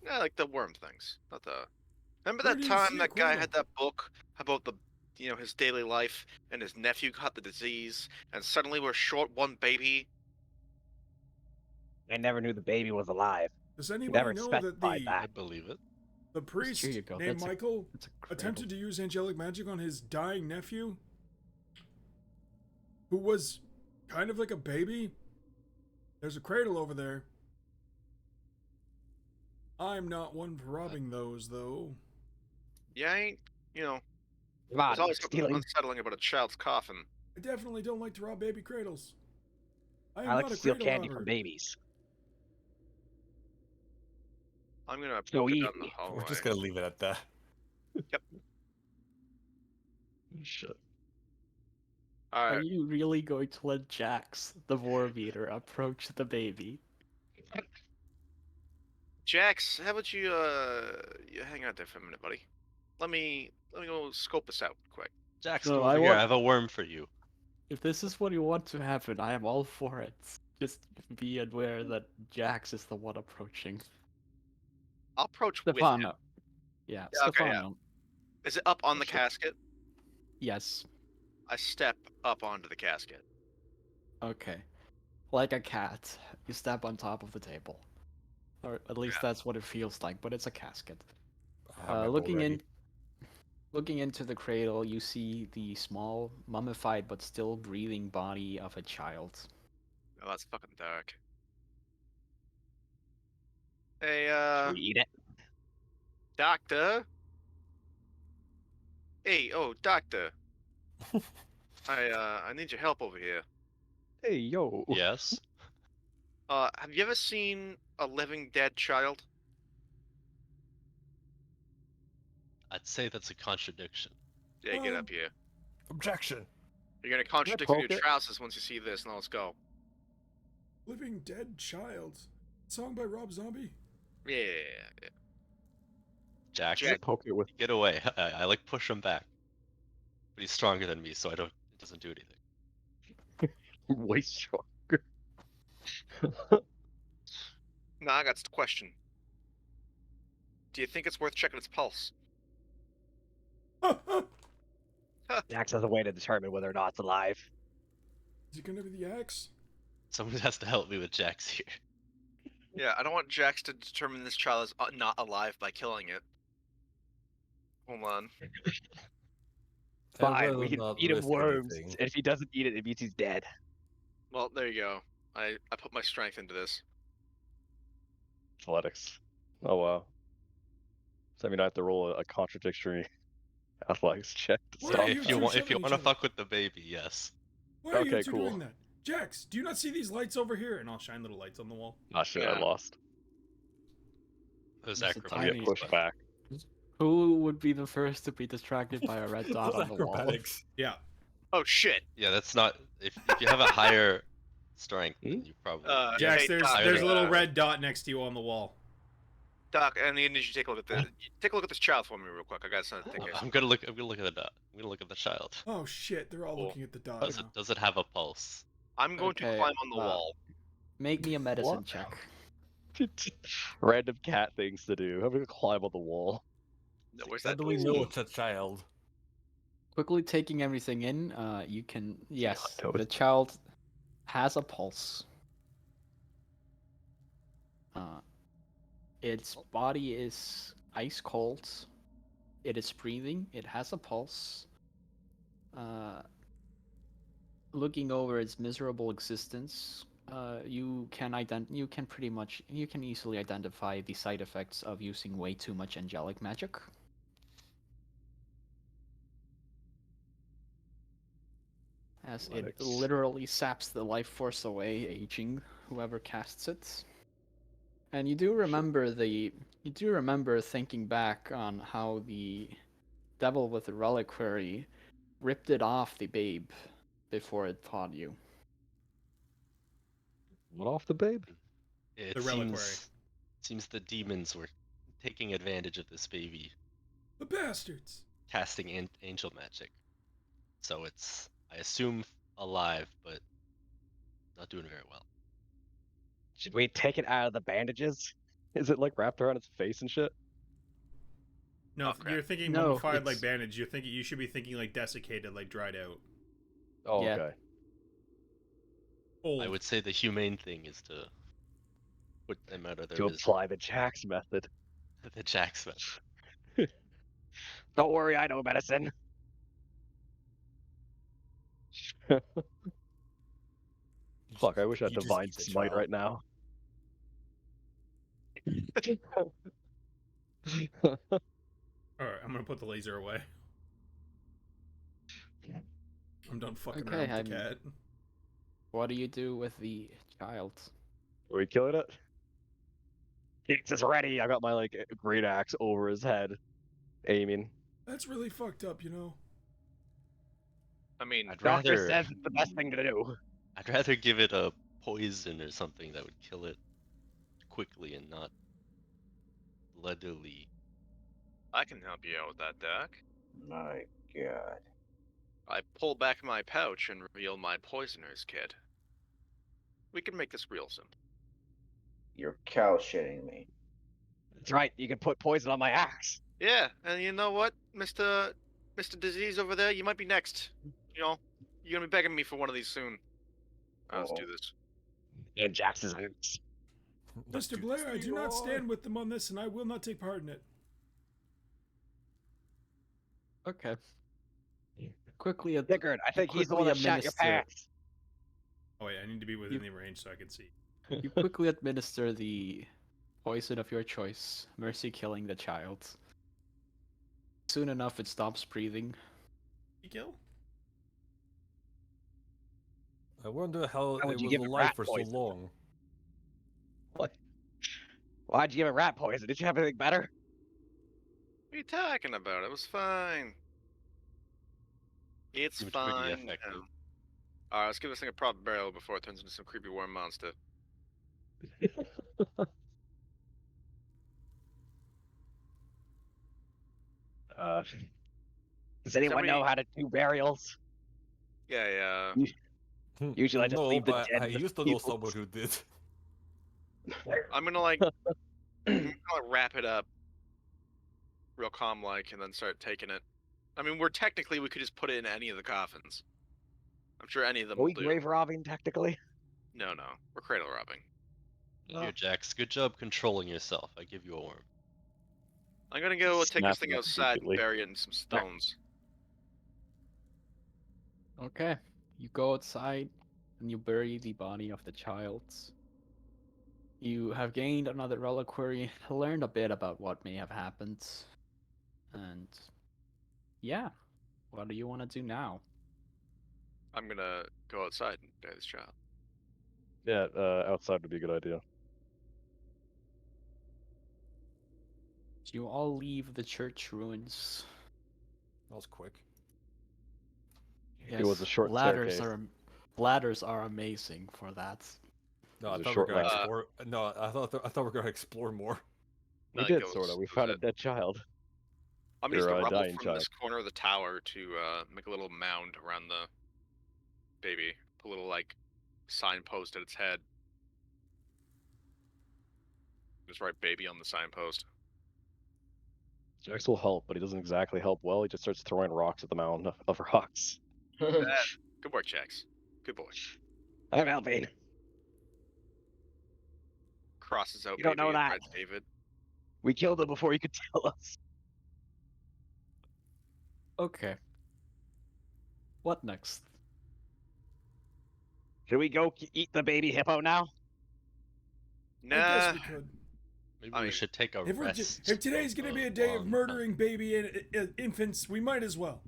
Yeah, like the worm things, not the. Remember Where that do you time see a that guy cradle? had that book about the, his daily life, and his nephew got the disease, and suddenly we're short one baby. I never knew the baby was alive. Does anybody Never know that specified the I that. believe it. priest Here you go, named that's a- Michael It's a cradle. attempted to use angelic magic on his dying nephew, who was kind of like a baby? There's a cradle over there. I'm not one for robbing those, though. Yeah, I ain't, Come there's on, always something stealing. unsettling about a child's coffin. I definitely don't like to rob baby cradles. I am I like not to a steal cradle candy robber. from babies. I'm gonna So poke it down the easy. hallway. We're just gonna leave it at that. Shit. Are Alright, you really going to let Jaahx, the worm eater, approach the baby? Jaahx, how about you hang out there for a minute, buddy? Let me go scope this out quick. Jax, No, come I over here. want- I have a worm for you. If this is what you want to happen, I am all for it. Just be aware that Jaahx is the one approaching. I'll approach with him. Stefano. Yeah, Yeah, okay, yeah. Stefano. Is it up on the casket? Yes. I step up onto the casket. Okay. Like a cat, you step on top of the table. Or at least that's what it feels like, but it's a casket. Looking into the cradle, you see the small, mummified but still breathing body of a child. Oh, that's fucking dark. Hey, Should we eat it? doctor? Hey, oh, doctor. I need your help over here. Hey, yo. Yes. Have you ever seen a living dead child? I'd say that's a contradiction. Yeah, get up here. Objection. You're gonna contradict in your poke it? trousers once you see this. Now let's go. Living Dead Child. Song by Rob Zombie. Yeah. Jackson, Poke it with. get away. I like push him back. But he's stronger than me, so it doesn't do anything. Way stronger. Now I got a question. Do you think it's worth checking its pulse? Jaahx has a way to determine whether or not it's alive. Is it gonna be the axe? Someone has to help me with Jax here. Yeah, I don't want Jax to determine this child is not alive by killing it. Hold on. Fine, we can eat him worms. And if he doesn't eat it, it means he's dead. Well, there you go. I put my strength into this. Athletics. Oh, wow. So, I mean, I have to roll a contradictory athletics check to Why stop are you If that. you two want, shoving to each other? fuck with the baby, yes. Why are you Okay, two cool. doing that? Jaahx, do you not see these lights over here? And I'll shine little lights on the wall. Ah, shit, Yeah. I lost. Those It's a I acrobatics. get pushed back. Who would be the first to be distracted by a red dot on the wall? Acrobatics. Yeah. Oh shit. Yeah, that's not. If you have a higher strength, then you probably. Jaahx, Hey, there's Doc, a little uh, red dot next to you on the wall. Doc, and I need you to take a look at the take a look at this child for me real quick. I got something to take care of. I'm gonna look. I'm gonna look at the dot. I'm gonna look at the child. Oh shit, they're all Cool. looking at the dot Does now. it? Does it have a pulse? I'm going to Okay, climb on the wall. Make me a medicine What? check. Random cat things to do. I'm gonna climb on the wall. No, where's How that? do we know it's a child? Quickly taking everything in, you can. Yes, toad. the child has a pulse. Its body is ice cold. It is breathing. It has a pulse. Looking over its miserable existence, you can easily identify the side effects of using way too much angelic magic. As it Athletics. literally saps the life force away, aging whoever casts it. And you do remember thinking back on how the devil with the reliquary ripped it off the babe before it fought you. What off the babe? It The reliquary. seems the demons were taking advantage of this baby, The bastards! casting angel magic. So it's, I assume, alive, but not doing very well. Should we take it out of the bandages? Is it like wrapped around its face and shit? No, Oh, if crap. you're thinking No, mummified like it's- bandage, you should be thinking like desiccated, like dried out. Oh, Yeah. okay. Old. I would say the humane thing is to put them out of their To misery. apply the Jaahx method. The Jax method. Don't worry, I know medicine. Fuck, I wish I had You just Divine eat the Smite child. right now. Alright, I'm gonna put the laser away. I'm done fucking Okay, around with the cat. What do you do with the child? Are we killing it? Jaahx is ready. I got my like great axe over his head, aiming. That's really fucked up, you know. I mean, I'd Doctor rather, says it's the best thing to do. I'd rather give it a poison or something that would kill it quickly and not bloodily. I can help you out with that, Doc. My God. I pull back my pouch and reveal my poisoner's kit. We can make this real simple. You're cow shitting me. That's right. You can put poison on my axe. Yeah, and you know what, Mr. Disease over there, you might be next. You know, you're gonna be begging me for one of these soon. Let's do this. And Jax's axe. Mr. Blair, I do not stand with them on this, and I will not take part in it. Okay. Quickly, Dickard, I think he's the one that shot your pants. Oh wait, I need to be within the range so I can see. You quickly administer the poison of your choice, mercy killing the child. Soon enough, it stops breathing. You kill? I wonder how Why it would you was give it alive rat for poison? so long. What? Why'd you give it rat poison? Did you have anything better? What are you talking about? It was fine. It's Seemed pretty fine. effective. Alright, let's give this thing a proper burial before it turns into some creepy worm monster. Does anyone know Somebody- how to do burials? Yeah. Usually I just no, leave the but dead I with used to know people. someone who did. I'm gonna like, wrap it up real calm like, and then start taking it. I mean, we could just put it in any of the coffins. I'm sure any of them Are will we do. grave robbing technically? No, we're cradle robbing. Here, Jax, good job controlling yourself. I give you a worm. I'm gonna go take this Snap thing it up outside and immediately. bury it in some stones. Okay. You go outside and you bury the body of the child. You have gained another reliquary, learned a bit about what may have happened. And yeah, what do you want to do now? I'm gonna go outside and bury this child. Yeah, outside would be a good idea. You all leave the church ruins. That was quick. It was a short ladders staircase. ladders are amazing for that. No, I It was a thought we were short gonna ladder. explore. No, I thought we were gonna explore more. We Like, did, it was- sort of. We it was found a it. dead child. I'm gonna use Your, the rubble dying from this child. corner of the tower to make a little mound around the baby. Put a little like signpost at its head. Just write baby on the signpost. Jax will help, but he doesn't exactly help well. He just starts throwing rocks at the mound of rocks. Good work, Jax. Good boy. I'm helping. Crosses out You don't baby know and that. writes David. We killed him before you could tell us. Okay. What next? Should we go eat the baby hippo now? I Nah. guess we could. Maybe I we mean, should take a If, rest. if today's from gonna be the a day of long murdering baby and infants, we might as well.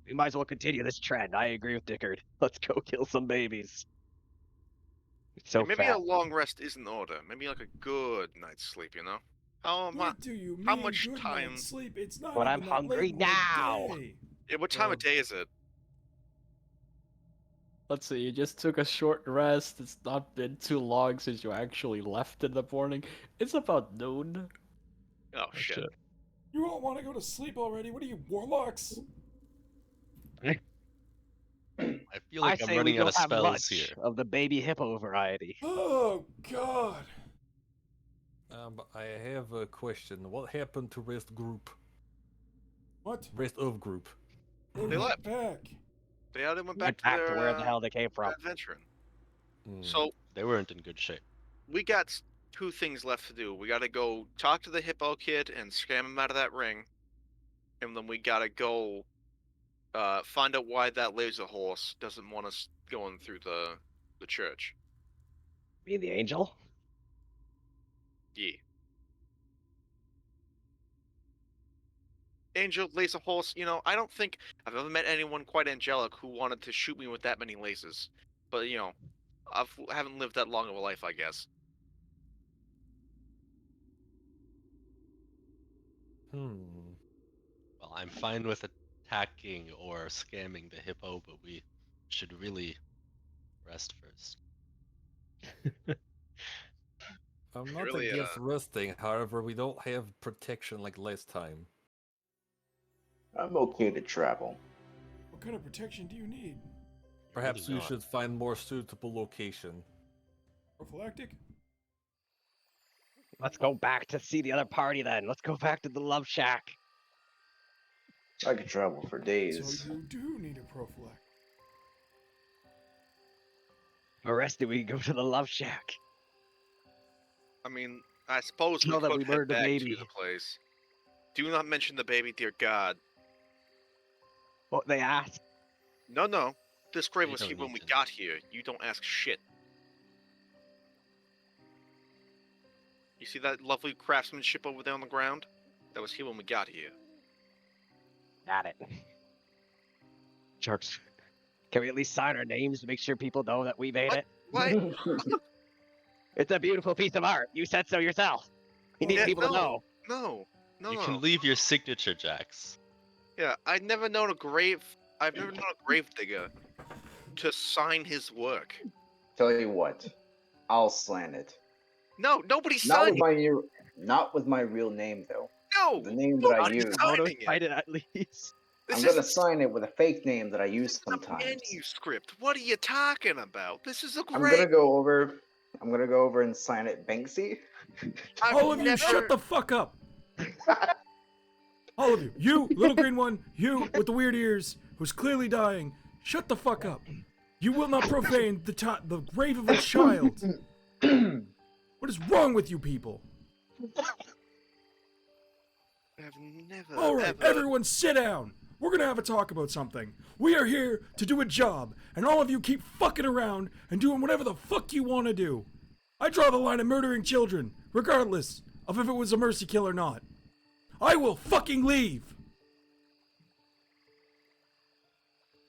We might as well continue this trend. I agree with Dickard. Let's go kill some babies. It's so maybe fat. a long rest is in order. Maybe like a good night's sleep, you know? How What do you mean? how much good time- night's sleep? It's not But even I'm that hungry late in the now. day. what time Well- of day is it? Let's see, you just took a short rest. It's not been too long since you actually left in the morning. It's about noon. Oh shit. You all want to go to sleep already? What are you, warlocks? I feel I like I'm say we running go out of have spells lunch here. of the baby hippo variety. Oh God! I have a question. What happened to rest group? What? Rest of group. They went left. back. They went back Went to back their to where the hell they came from. adventuring. Hmm. So They weren't in good shape. we got two things left to do. We gotta go talk to the hippo kid and scam him out of that ring, and then we gotta go find out why that laser horse doesn't want us going through the church. Me and the angel? Yeah. Angel, laser horse, you know, I don't think I've ever met anyone quite angelic who wanted to shoot me with that many lasers. But, you know, I haven't lived that long of a life, I guess. Well, I'm fine with attacking or scamming the hippo, but we should really rest first. I'm not really, against resting, however, we don't have protection like last time. I'm okay to travel. What kind of protection do you need? Perhaps Really you not. should find more suitable location. Prophylactic? Let's go back to see the other party then. Let's go back to the Love Shack. I could travel for days. So you do need a prophylactic. Arrested, we can go to the Love Shack. I mean, I suppose we Know that could we head murdered a back baby. to the place. Do not mention the baby, dear God. What they asked. No, no. This grave You was don't here when need we to got here. You don't ask shit. You see that lovely craftsmanship over there on the ground? That was here when we got here. Got it. Jerks. Can we at least sign our names to make sure people know that we made it? What? It's a beautiful piece of art. You said so yourself. You need Yeah, people to know. No. No, You no. can leave your signature, Jaahx. Yeah, I've never known a grave digger to sign his work. Tell you what, I'll sign it. No, nobody's Not signing with my not with my real name though. No! The name that I nobody's use. Komodo signing signed it. it at least. This I'm gonna is sign it with a fake name that I use a sometimes. manuscript. What are you talking about? This is a I'm grave. gonna go over and sign it Banksy. I've All of you, never- shut the fuck up! All of you. You, little green one, you with the weird ears, who's clearly dying, shut the fuck up. You will not profane the grave of a child. What is wrong with you people? I've never. All right, ever... everyone sit down. We're gonna have a talk about something. We are here to do a job, and all of you keep fucking around and doing whatever the fuck you want to do. I draw the line at murdering children, regardless of if it was a mercy kill or not. I will fucking leave.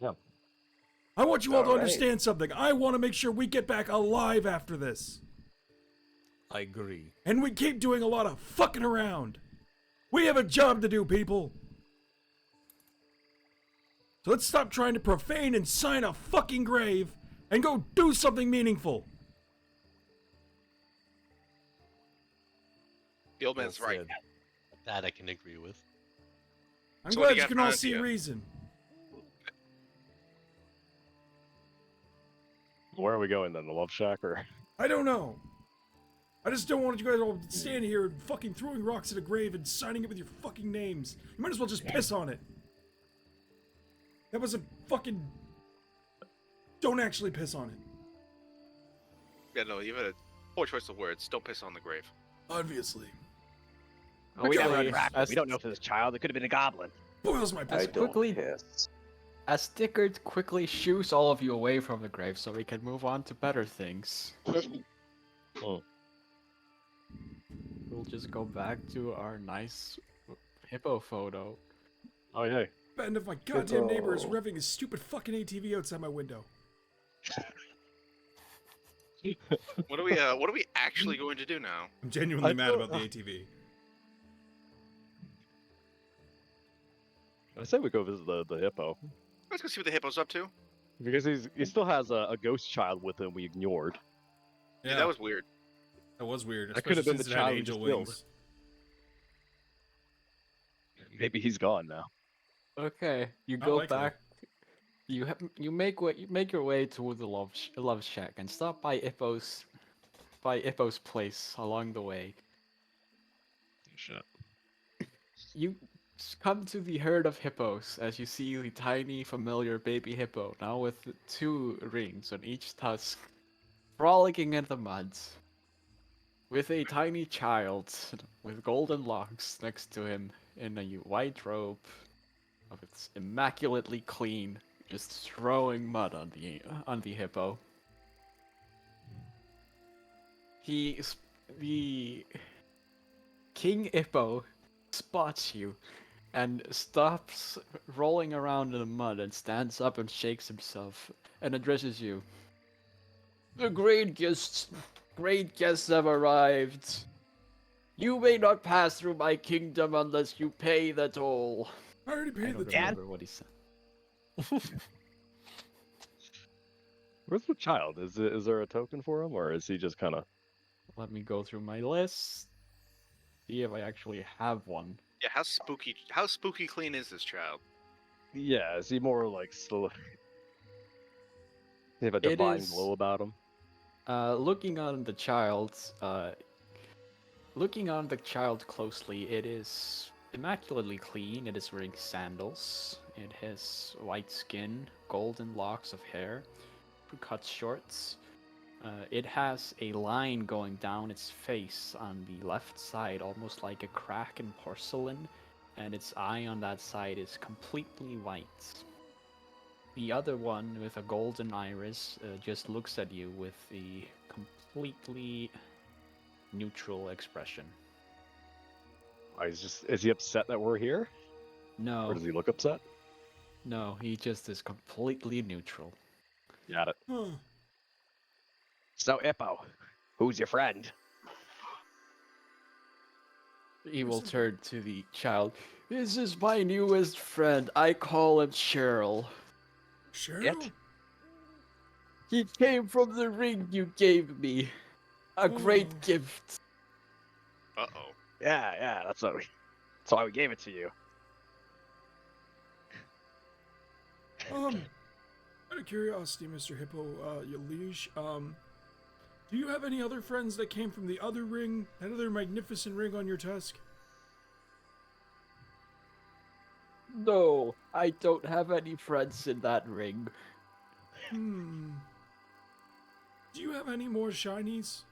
Yeah. I want you all to All right. understand something. I want to make sure we get back alive after this. I agree. And we keep doing a lot of fucking around. We have a job to do, people. So let's stop trying to profane and sign a fucking grave and go do something meaningful. The old man's Well right. said. That I can agree with. I'm So what do glad you you got can for all an see idea? reason. Where are we going then? The Love Shack or? I don't know. I just don't want you guys all standing here and fucking throwing rocks at a grave and signing it with your fucking names. You might as well just piss on it. That was a fucking... Don't actually piss on it. Yeah, no, you've had a poor choice of words. Don't piss on the grave. Obviously. Oh, we never Actually, unwrapped it. as- We don't know if it was a child. It could have been a goblin. Boils my I piss. don't quickly- piss. As Dickard quickly shoos all of you away from the grave so we can move on to better things. Oh. We'll just go back to our nice hippo photo. Oh yeah. And if my goddamn neighbor is Hippo. revving his stupid fucking ATV outside my window. What are we actually going to do now? I'm genuinely I mad feel- about the ATV. I say we go visit the hippo Let's go see what the hippo's up to. because he still has a ghost child with him we ignored. Yeah, that was weird. that was weird. That could have been the especially since it had child we angel just killed. wings. Maybe he's gone now. Okay, you Not go likely. back. You make your way to the love shack and stop by Ippo's place along the way. Shit. You come to the herd of hippos as you see the tiny familiar baby hippo now with 2 rings on each tusk, frolicking in the mud, with a tiny child with golden locks next to him in a white robe of its immaculately clean, just throwing mud on the hippo. The King Hippo spots you and stops rolling around in the mud and stands up and shakes himself and addresses you. The great guests have arrived. You may not pass through my kingdom unless you pay the toll. I already I paid the don't toll. remember what he said. Where's the child? Is there a token for him, or is he just kind of? Let me go through my list. See if I actually have one. Yeah, how spooky clean is this child? Yeah, is he more like still? They have a It divine is- glow about them. Looking on the child, closely, it is immaculately clean. It is wearing sandals. It has white skin, golden locks of hair, cut shorts. It has a line going down its face on the left side, almost like a crack in porcelain, and its eye on that side is completely white. The other one, with a golden iris, just looks at you with a completely neutral expression. Is he upset that we're here? Or No, does he look upset? no, he just is completely neutral. Got it. Huh. So, Ippo, who's your friend? He will Listen. turn to the child. This is my newest friend. I call him Cheryl. Cheryl? He came from the ring you gave me. A great Oh. gift. Uh-oh. Yeah, that's why we gave it to you. Out of curiosity, Mr. Hippo, your liege, do you have any other friends that came from the other ring, that other magnificent ring on your tusk? No, I don't have any friends in that ring. Do you have any more shinies?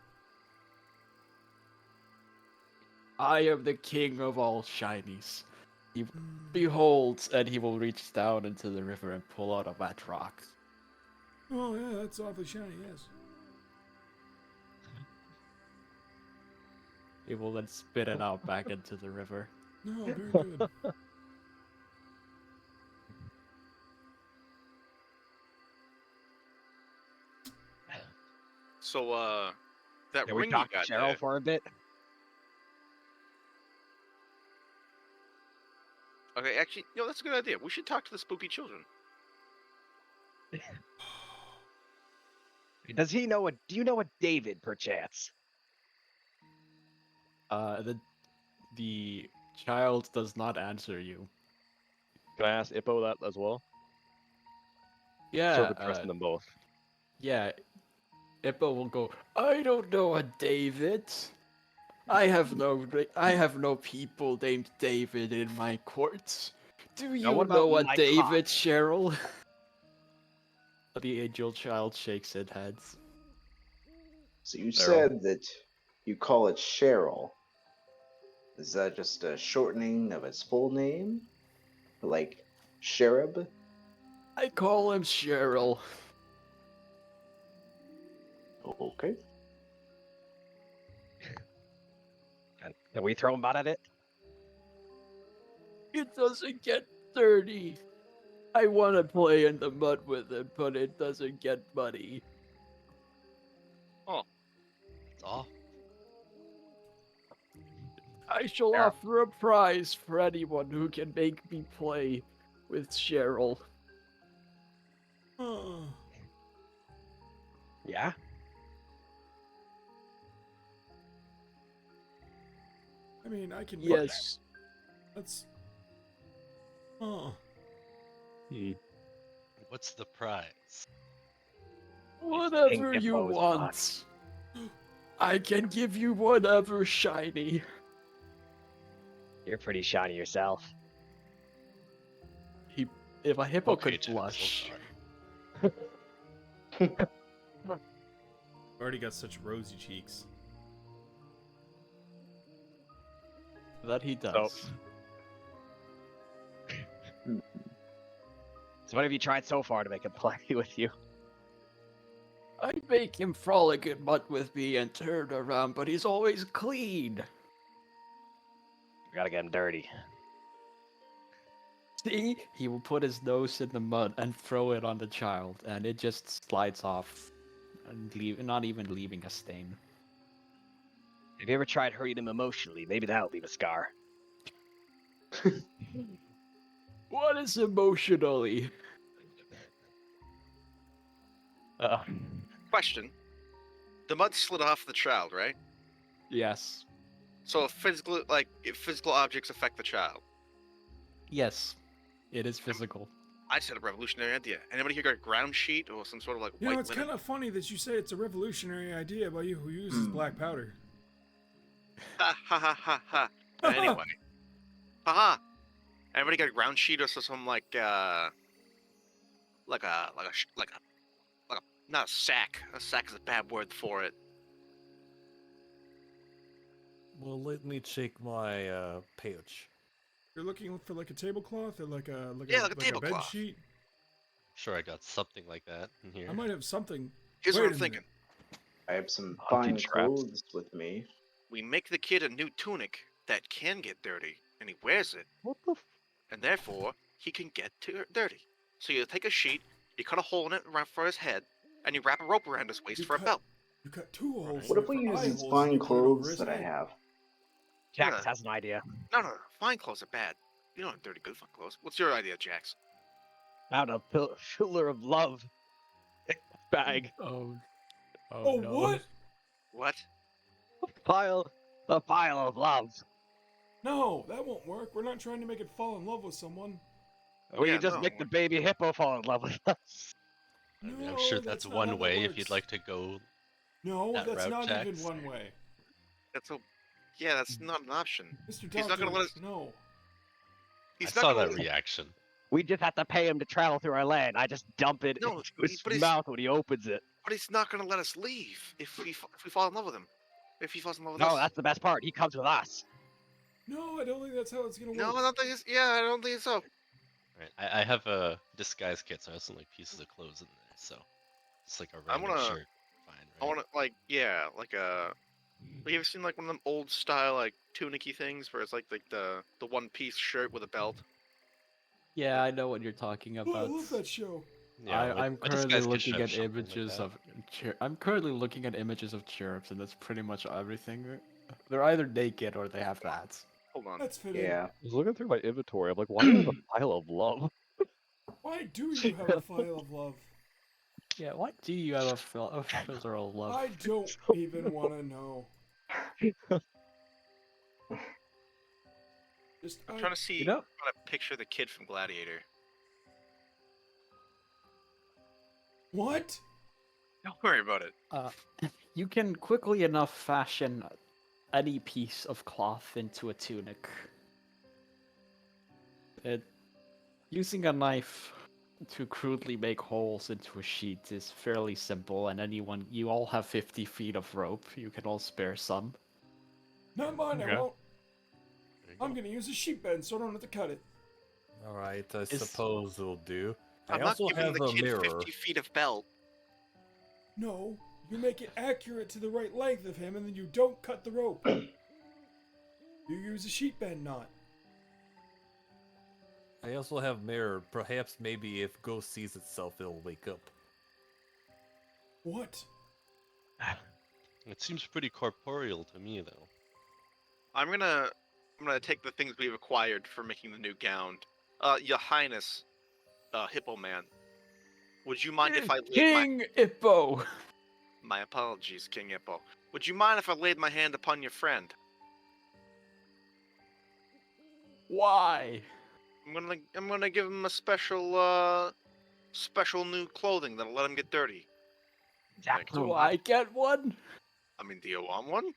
I am the king of all shinies. He beholds, and he will reach down into the river and pull out a wet rock. Oh, yeah, that's awfully shiny, yes. He will then spit it out back into the river. No, very good. So, that Can we ring you talk to got Cheryl there, for a bit? Okay, actually, that's a good idea. We should talk to the spooky children. Do you know a David, perchance? The child does not answer you. Can I ask Ippo that as well? Yeah, Sort of addressing them both. yeah. Ippo will go, I don't know a David. I have no people named David in my courts. Do you what know about a my David, Cheryl? The angel child shakes its head. So you Cheryl. said that you call it Cheryl. Is that just a shortening of its full name? Like Cherub? I call him Cheryl. Okay. Can we throw him out at it? It doesn't get dirty. I want to play in the mud with it, but it doesn't get muddy. That's all. I shall Yeah. offer a prize for anyone who can make me play with Cheryl. Oh, Yeah? I mean, I can... Yes. That's... Oh. What's the prize? Whatever King you Hippo's want. I can give you whatever shiny. You're pretty shiny yourself. If a hippo Okay, could Jack, so blush. sorry. Already got such rosy cheeks. That he does. So what have you tried so far to make him play with you? I make him frolic in mud with me and turn around, but he's always clean. We gotta get him dirty. See? He will put his nose in the mud and throw it on the child, and it just slides off, and not even leaving a stain. Have you ever tried hurting him emotionally? Maybe that'll leave a scar. What is emotionally? Question. The mud slid off the child, right? Yes. So if physical objects affect the child. Yes. It is physical. I just had a revolutionary idea. Anybody here got a ground sheet or some sort of like You know, white it's linen? kind of funny that you say it's a revolutionary idea by you who uses black powder. Ha ha ha ha ha. Anyway. Haha. Anybody got a ground sheet or something like a not a sack. A sack is a bad word for it. Well, let me check my pouch. You're looking for like a tablecloth or like a Yeah, like a bed tablecloth. sheet. Sure, I got something like that in here. I might have something. Here's Wait what a I'm minute. thinking. I have some Hunting fine traps. clothes with me. We make the kid a new tunic that can get dirty, and he wears it, What the? and therefore he can get dirty. So you take a sheet, you cut a hole in it for his head, and you wrap a rope around his waist You for a cut- belt. You cut 2 holes. What if we for use eye these holes and you fine put it over clothes his that I head? have? Jaahx Yeah. has an idea. No, fine clothes are bad. You don't have dirty good fine clothes. What's your idea, Jaahx? Found a pillar of love bag. Oh Oh, no. what? What? A pile of love. No, that won't work. We're not trying to make it fall in love with someone. We Yeah, can just no. make the baby hippo fall in love with us. I mean, No, I'm sure that's that's not how one that way if you'd works. like to go. No, that that's route, not even Jaahx. one way. That's not an option. Mr. He's not gonna Doktor, let us. No. He's I not saw gonna that let us- reaction. We just have to pay him to travel through our land. I just dump it No, into his but he's- mouth when he opens it. But he's not gonna let us leave if we fall in love with him. If he falls in love with No, us. that's the best part. He comes with us. No, I don't think that's how it's gonna work. No, I don't think it's. Yeah, I don't think so. Right. I have a disguise kit, so I have some like pieces of clothes in there. So it's like a I random wanna- shirt. Fine, I right? want to like a. You ever seen like one of them old style like tunicky things where it's like the one piece shirt with a belt? Yeah, I know what you're talking Oh, I about. love that show. I'm my currently disguise kit looking should have at something like images that. of. I'm currently looking at images of cherubs, and that's pretty much everything. They're either naked or they have that. Hold on. That's fitting. Yeah. I was looking through my inventory. I'm like, why do I have a pile of love? Why do you have a file of love? Yeah, why do you have a filter of love? I don't even want to know. Just I'm trying to see. you know- I'm trying to picture the kid from Gladiator. What? Don't worry about it. You can quickly enough fashion any piece of cloth into a tunic. Using a knife to crudely make holes into a sheet is fairly simple, and you all have 50 feet of rope. You can all spare some. Not mine. Okay. I won't. There you I'm go. gonna use a sheep bed, so I don't have to cut it. All right, I Is- suppose it'll do. I'm I not also giving have the a kid mirror. 50 feet of belt. No, you make it accurate to the right length of him, and then you don't cut the rope. You use a sheep bend knot. I also have mirror. Perhaps maybe if ghost sees itself, it'll wake up. What? It seems pretty corporeal to me, though. I'm gonna take the things we've acquired for making the new gown. Your Highness, Hippo Man. Would you mind if I laid King Hippo! my apologies, King Hippo. Would you mind if I laid my hand upon your friend? Why? I'm gonna give him a special new clothing that'll let him get dirty. Like, Do I get one? I mean, do you want one?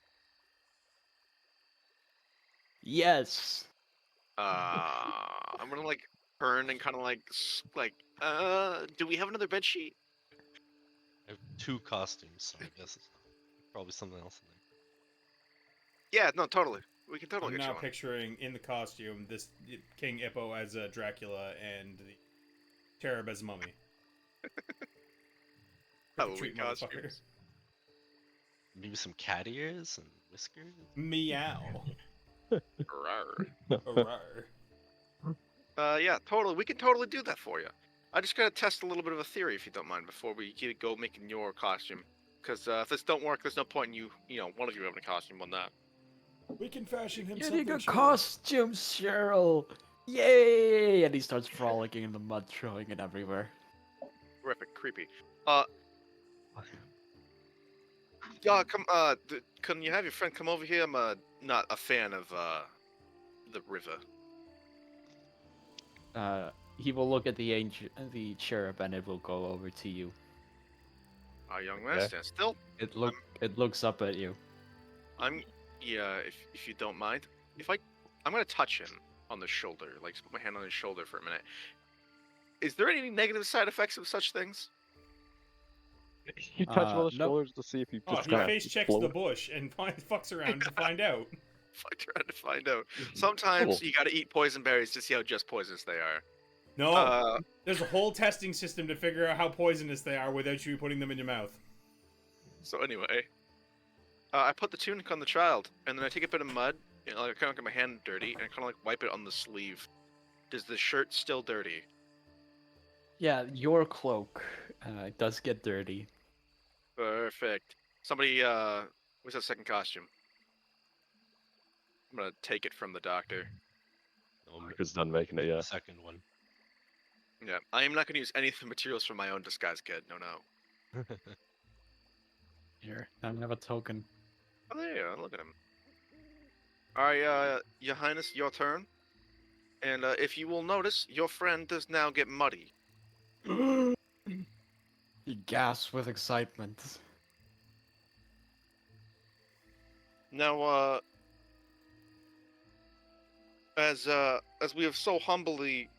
Yes. I'm gonna like turn and kind of like do we have another bed sheet? I have 2 costumes, so I guess it's probably something else in there. Yeah, no, totally. We can totally I'm get now you one. picturing in the costume this King Hippo as Dracula and the Cherub as Mummy. Halloween Trick-or-treat, motherfucker. costumes. Maybe some cat ears and whiskers. Meow. Rawr. Rawr. Yeah, totally. We can totally do that for you. I just gotta test a little bit of a theory, if you don't mind, before we go making your costume. Because if this don't work, there's no point in one of you having a costume on that. We can fashion him Getting something. a Cheryl. costume, Cheryl! Yay! And he starts frolicking in the mud, throwing it everywhere. Horrific, creepy. Come. Can you have your friend come over here? I'm not a fan of the river. He will look at the cherub, and it will go over to you. Our young man Okay. stands still. It looks up at you. Yeah, if you don't mind, I'm gonna touch him on the shoulder, like just put my hand on his shoulder for a minute. Is there any negative side effects of such things? You touch him on the Nope. shoulders to see if you Oh, just he kind face of checks the bush and fucks around to find out. I tried to find out. Sometimes Cool. you gotta eat poison berries to see how just poisonous they are. No, there's a whole testing system to figure out how poisonous they are without you putting them in your mouth. So anyway, I put the tunic on the child, and then I take a bit of mud, and I kind of get my hand dirty, and I kind of like wipe it on the sleeve. Does the shirt still dirty? Yeah, your cloak does get dirty. Perfect. Somebody, what's that second costume? I'm gonna take it from the doctor. Marcus done making it, yeah. Second one. Yeah, I am not gonna use any of the materials from my own disguise kit. No. Here, I have a token. Oh, there you go. Look at him. Alright, Your Highness, your turn. And if you will notice, your friend does now get muddy. He gasps with excitement. Now, as we have so humbly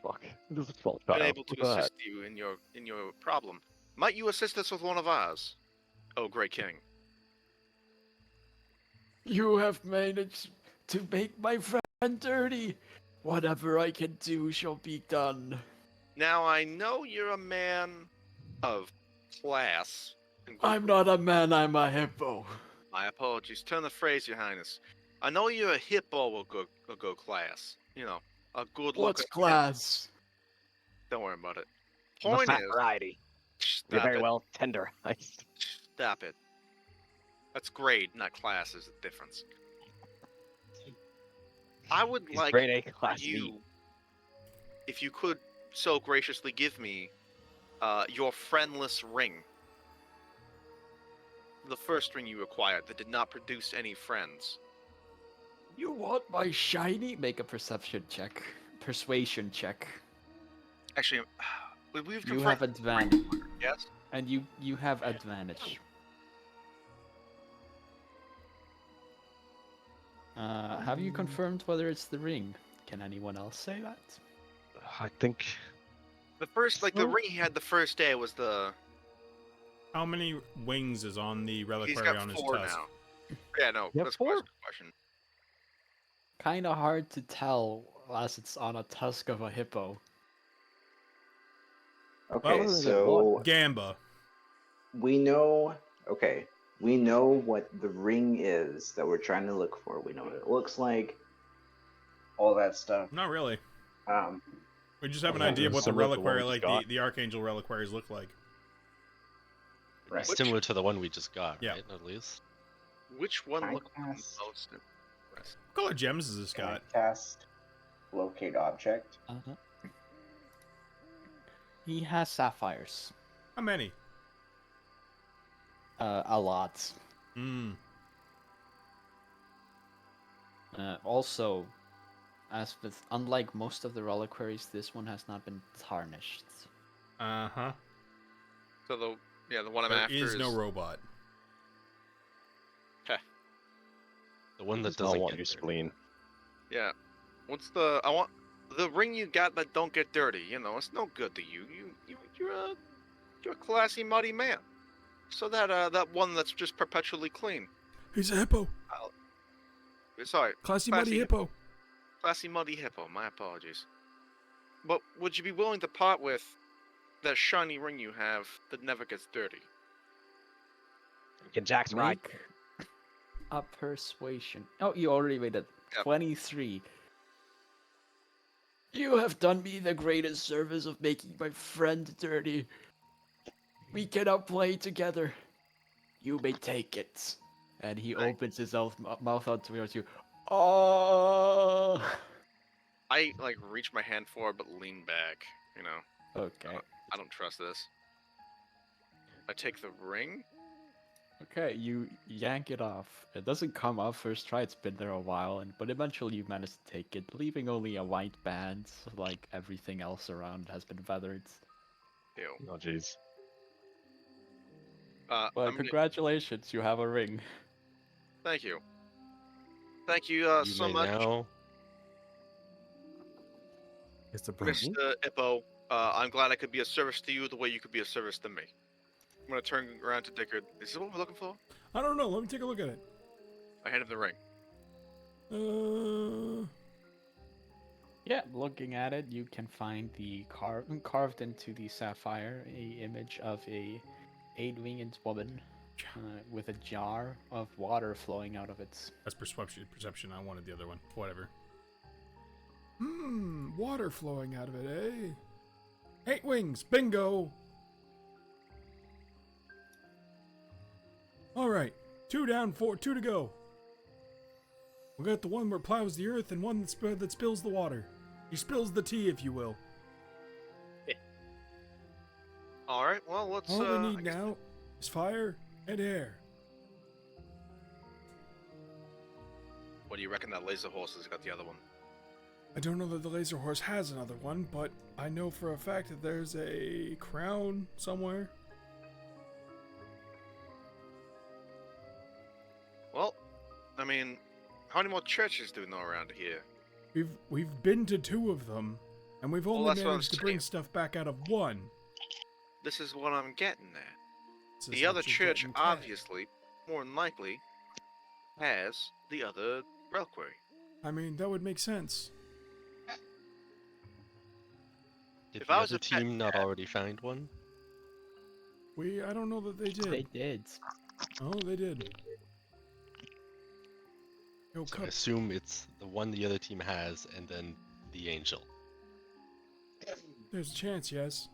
Fuck. This is a small been child. able to Look at assist you in your problem, might you assist us with one of ours? Oh, Great King. You have managed to make my friend dirty. Whatever I can do shall be done. Now, I know you're a man of class. and good I'm not a man, I'm a hippo. My apologies. Turn the phrase, Your Highness. I know you're a hippo will go class. You know, a good What's looking. class? Don't worry about it. The Point fat is, variety. You're stop very it. well tenderized. Stop it. That's grade, not class. Is the difference. I would He's like grade A class you, meat. if you could so graciously give me your friendless ring. The first ring you acquired that did not produce any friends. You want my shiny? Make a perception check. Persuasion check. Actually, we've You confirmed. have advantage. Yes. And you have advantage. Have you confirmed whether it's the ring? Can anyone else say that? I think The first, like the ring he had the first day was the. How many wings is on the He's reliquary got on his 4 tusk? now. Yeah, no, You have that's a 4? good question. Kinda hard to tell as it's on a tusk of a hippo. Okay, Well, so Gamba. we know. Okay, we know what the ring is that we're trying to look for. We know what it looks like. All that stuff. Not really. Um, We just have an Okay. idea of what the Similar to the one reliquary, we like just got. the Archangel reliquaries look like. right. Similar to the one we just got, Yeah. right? At least. Which one Can I looked the cast- most impressive? What color gems is this Can I got? cast locate object? Uh-huh. He has sapphires. How many? A lot. Hmm. Also, unlike most of the reliquaries, this one has not been tarnished. Uh-huh. So the one I'm There after is no robot. The one that I doesn't want get your there. spleen. Yeah. I want the ring you got that don't get dirty. You know, it's no good to you. You're a classy, muddy man. So that one that's just perpetually clean. He's a hippo. Sorry, Classy Classy muddy hippo. classy, muddy hippo. My apologies. But would you be willing to part with that shiny ring you have that never gets dirty? Can Jaahx ride? Make a persuasion. Oh, you already made it. Yep. 23. You have done me the greatest service of making my friend dirty. We cannot play together. You may take it. And he opens his mouth out towards you. Oh. I like reach my hand forward but lean back. You know, Okay. I don't trust this. I take the ring. Okay, you yank it off. It doesn't come off first try, it's been there a while, but eventually you manage to take it, leaving only a white band, like everything else around has been feathered. Ew. Oh jeez. But I'm gonna, congratulations, you have a ring. thank you. Thank you You so may much, now. It's a problem. Mr. Hippo. I'm glad I could be of service to you the way you could be of service to me. I'm gonna turn around to Dickard. Is this what we're looking for? I don't know. Let me take a look at it. I hand him the ring. Yeah, looking at it, you can find the carved into the sapphire a image of a 8-winged woman with a jar of water flowing out of it. That's perception. Perception. I wanted the other one. Whatever. Water flowing out of it, eh? 8 wings. Bingo. All right. 2 down, 2 to go. We got the one where plows the earth and one that spills the water. He spills the tea, if you will. All right. Well, let's. All we I need guess- now is fire and air. What do you reckon that laser horse has got the other one? I don't know that the laser horse has another one, but I know for a fact that there's a crown somewhere. Well, I mean, how many more churches do we know around here? We've been to 2 of them, and we've only that's what I'm managed to bring saying. stuff back out of 1. This is what I'm getting at. This is The other what you're church, getting, Ted. obviously, more than likely, has the other reliquary. I mean, that would make sense. Did If the I was other a pet team not cat- already find one? I don't know that they did. They did. Oh, they did. Yo, So I Cup. assume it's the one the other team has, and then the angel. There's a chance, yes.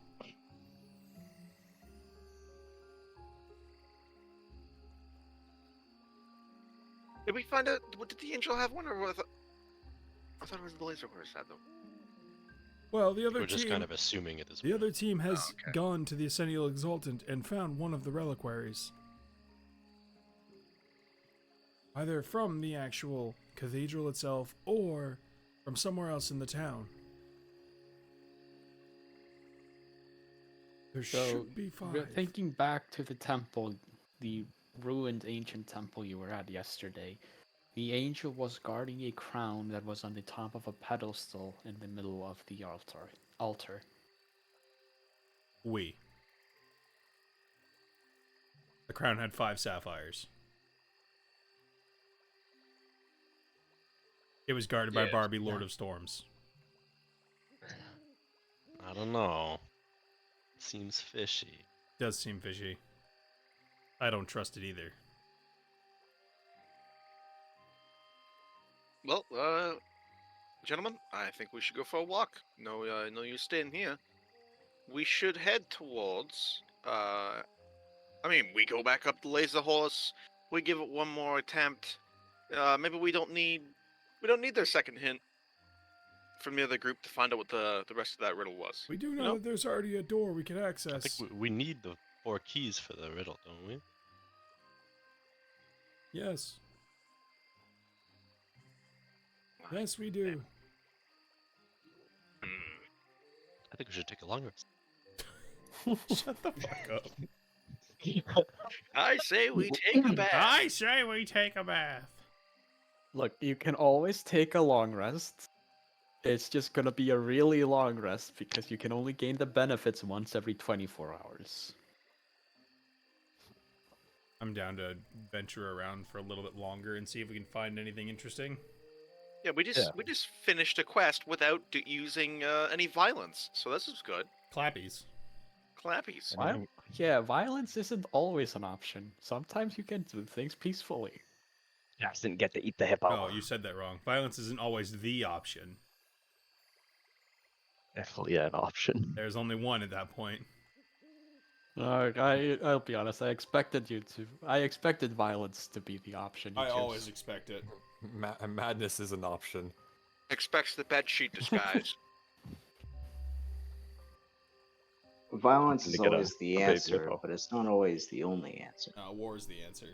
Did we find out? Did the angel have one, or was I thought it was the laser horse had them? Well, the other We're just team. kind of assuming it is. The other team has okay. gone to the Ascendial Exultant and found one of the reliquaries. Either from the actual cathedral itself or from somewhere else in the town. There So, should be 5. thinking back to the temple, the ruined ancient temple you were at yesterday, the angel was guarding a crown that was on the top of a pedestal in the middle of the altar. The crown had 5 sapphires. It was guarded by Yes, Barbie, Lord of Storms. I don't know. Seems fishy. Does seem fishy. I don't trust it either. Well, gentlemen, I think we should go for a walk. No use staying here. We should head towards. I mean, we go back up the laser horse. We give it one more attempt. Maybe we don't need their second hint from the other group to find out what the rest of that riddle was. We do know Nope. that there's already a door we can I access. think we need the 4 keys for the riddle, don't we? Yes. Yes, we do. I think we should take a long rest. Shut the fuck up. I say we take a bath. I say we take a bath. Look, you can always take a long rest. It's just gonna be a really long rest because you can only gain the benefits once every 24 hours. I'm down to venture around for a little bit longer and see if we can find anything interesting. Yeah, we just finished a quest without using any violence, so this is good. Clappies. Clappies. Yeah, violence isn't always an option. Sometimes you can do things peacefully. Jaahx didn't get to eat the hippo. Oh, you said that wrong. Violence isn't always the option. Definitely an option. There's only one at that point. I'll be honest. I expected violence to be the option. You I chose. always expect it. Madness is an option. Expects the bedsheet disguise. Violence To is get a- always the a baby answer, hippo. but it's not always the only answer. War is the answer.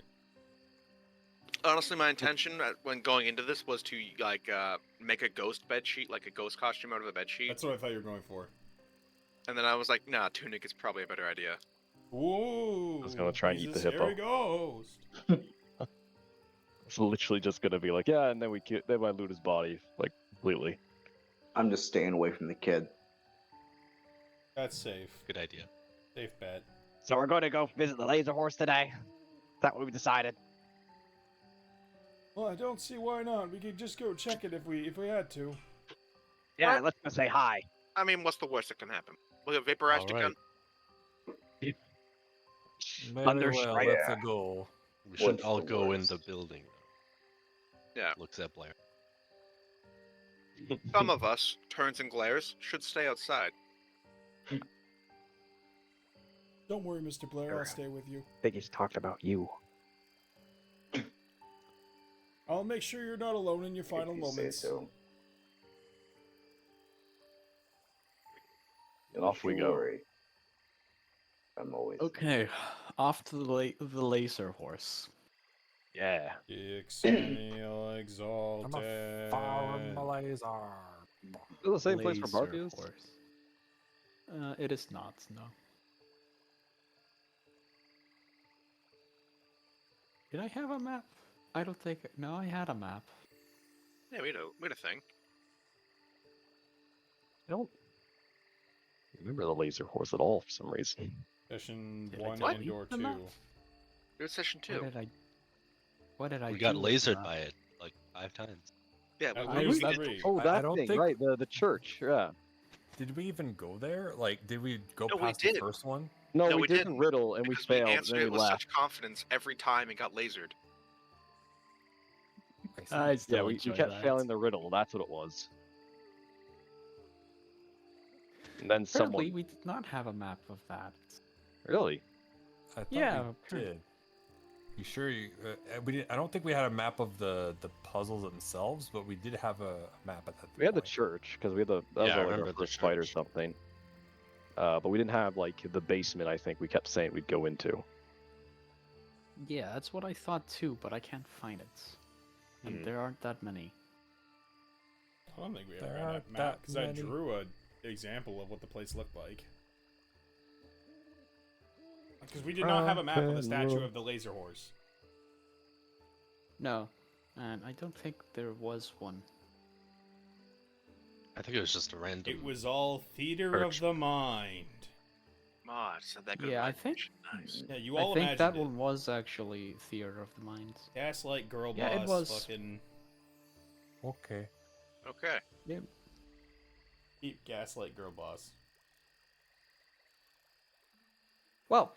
Honestly, my intention when going into this was to like make a ghost bed sheet, like a ghost costume out of a bed sheet. That's what I thought you were going for. And then I was like, nah, tunic is probably a better idea. Ooh. I was gonna try and he's eat a the hippo. scary ghost. It's literally just gonna be like, yeah, and then then I loot his body like completely. I'm just staying away from the kid. That's safe. Good idea. Safe bet. So we're going to go visit the laser horse today. Is that what we decided? Well, I don't see why not. We could just go check it if we had to. Yeah, What? let's go say hi. I mean, what's the worst that can happen? We'll get vaporized Alright. again. Thunder well, strike. let's go. We shouldn't What's all the go in worst? the building. Though. Yeah. Looks at Blair. Some of us, turns and glares, should stay outside. Don't worry, Mr. Blair. I'll Alright. stay with you. I think he's talking about you. I'll make sure you're not alone in your final If you say moments. so. And off we Don't go. worry. I'm always Okay, off to the laser horse. Yeah. Exennial exalted. laser. Is it the same place for Laser Barbarians? horse. It is not, no. Did I have a map? I don't think. No, I had a map. Yeah, we had a thing. I don't remember the laser horse at all for some reason. Session Did I 1 delete and or the 2. map? It was session 2. What did I We do got with the lasered map? by it like 5 times. Yeah, At we least did. 3. Oh, I that don't thing, think- right? The church, yeah. Did we even go there? Like, did we go No, we past the did. first one? No, No, we we did didn't, riddle and we Because failed, we and answered then it we with left. such confidence every time it got lasered. I still Yeah, we enjoy kept that. failing the riddle. That's what it was. And then Apparently, someone we did not have a map of that. really. I thought Yeah, we apparently. did. You sure? We did. I don't think we had a map of the puzzles themselves, but we did have a map at that. We had the point. church because we had the that Yeah, I was like remember our the first fight or church. something. But we didn't have like the basement. I think we kept saying we'd go into. Yeah, that's what I thought too, but I can't find it. And Hmm. there aren't that many. I don't think we ever There had aren't that map that because I many. drew a example of what the place looked like. Because we did not have a map of the statue of the laser horse. No, and I don't think there was one. I think it was just a random. It was all theater Church. of the mind. Ah, said that good. Yeah, I imagination. Nice. Yeah, you all I think imagined that it. one was actually Theater of the Mind. Gaslight girl Yeah, it boss, was. fucking Okay. Okay. keep gaslight girl boss. Well,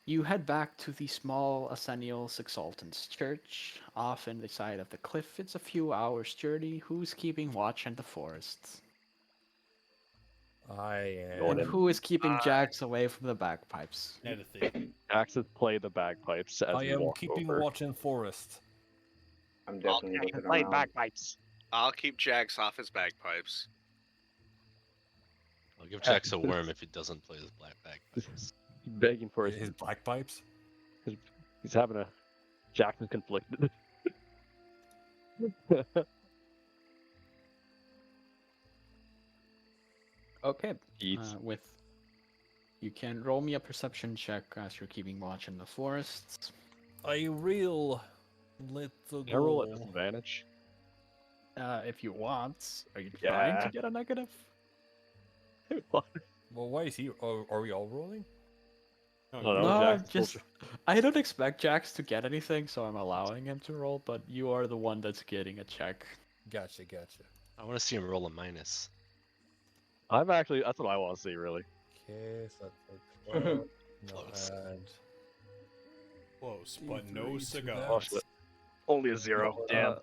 you head back to the small Ascennial Exaltants Church, off in the side of the cliff. It's a few hours' journey. Who's keeping watch in the forests? I am. Going And in. who is keeping Jaahx away from the bagpipes? Anything. Axis play the bagpipes as I we am walk keeping over. watch in forest. I'm definitely Yeah, looking play around. bagpipes. I'll keep Jaahx off his bagpipes. I'll give Jax a worm if he doesn't play his black bagpipes. Begging for His black pipes. He's having a Jackson conflicted. Okay. Eats. You can roll me a perception check as you're keeping watch in the forests. A real little. Can I roll at girl. disadvantage? If you want. Are you trying Yeah. to get a negative? What? Well, why is he? Are we all rolling? No, No, you- no, No, Jack's just I don't expect Jaahx to get anything, so I'm allowing him to roll. But you are the one that's getting a check. Gotcha. I want to see him roll a minus. I'm actually. That's what I want to see, really. Okay, so that's like no, Close. and Close, but no D3 to cigar. that. Oh, shit. Only a 0. Damn.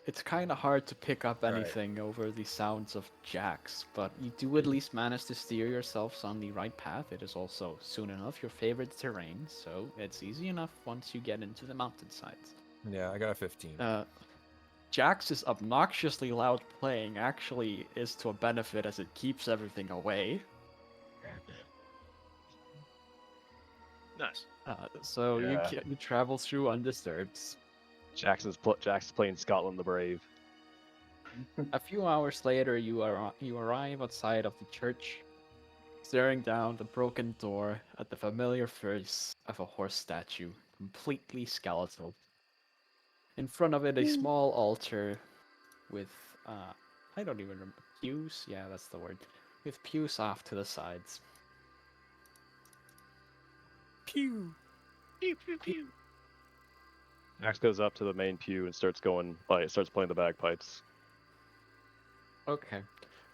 It's kind of hard to pick up Right. anything over the sounds of Jaahx, but you do at least manage to steer yourselves on the right path. It is also soon enough your favorite terrain, so it's easy enough once you get into the mountainsides. yeah, I got a 15. Jaahx's obnoxiously loud playing actually is to a benefit as it keeps everything away. Nice. So Yeah. you travel through undisturbed. Jax is playing Scotland the Brave. A few hours later, you arrive outside of the church, staring down the broken door at the familiar face of a horse statue, completely skeletal. In front of it, a small altar with, I don't even remember, pews? Yeah, that's the word. With pews off to the sides. Pew. Pew pew pew. Jax goes up to the main pew and starts playing the bagpipes. Okay.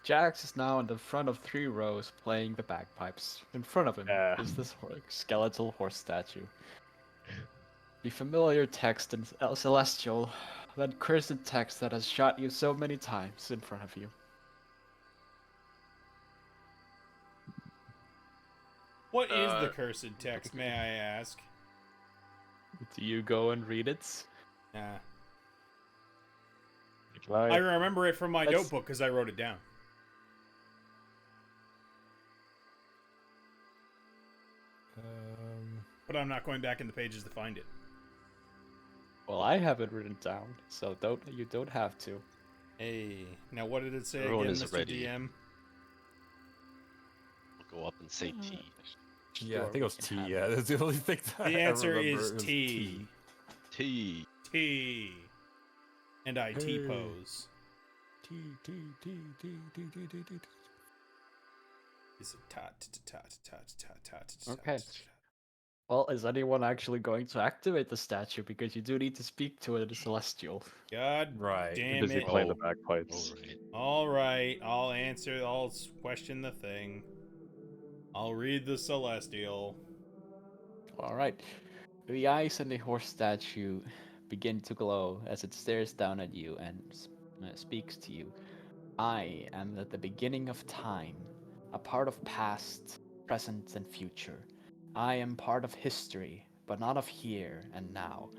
Jaahx is now in the front of 3 rows playing the bagpipes. In front of him is this skeletal horse statue. The familiar text in Celestial, that cursed text that has shot you so many times in front of you. What is the cursed text, may I ask? Do you go and read it? Nah. Can I remember it from my Let's- notebook because I wrote it down. But I'm not going back in the pages to find it. Well, I have it written down, so you don't have to. Hey, now what did it say Everyone again, is Mr. ready. DM? We'll go up and say T. Yeah, I Sure, think it was we T. can have Yeah, that's the only thing that The I answer remember is was T. T. T. And I Hey. T-pose. T. It's a ta-ta-ta-ta-ta-ta-ta-ta. Okay. Well, is anyone actually going to activate the statue? Because you do need to speak to it in Celestial. God Right. damn busy it. playing the Oh, bagpipes. Alright. All right, I'll answer. I'll question the thing. I'll read the Celestial. Alright. The eyes in the horse statue begin to glow as it stares down at you and speaks to you. I am at the beginning of time, a part of past, present, and future. I am part of history, but not of here and now.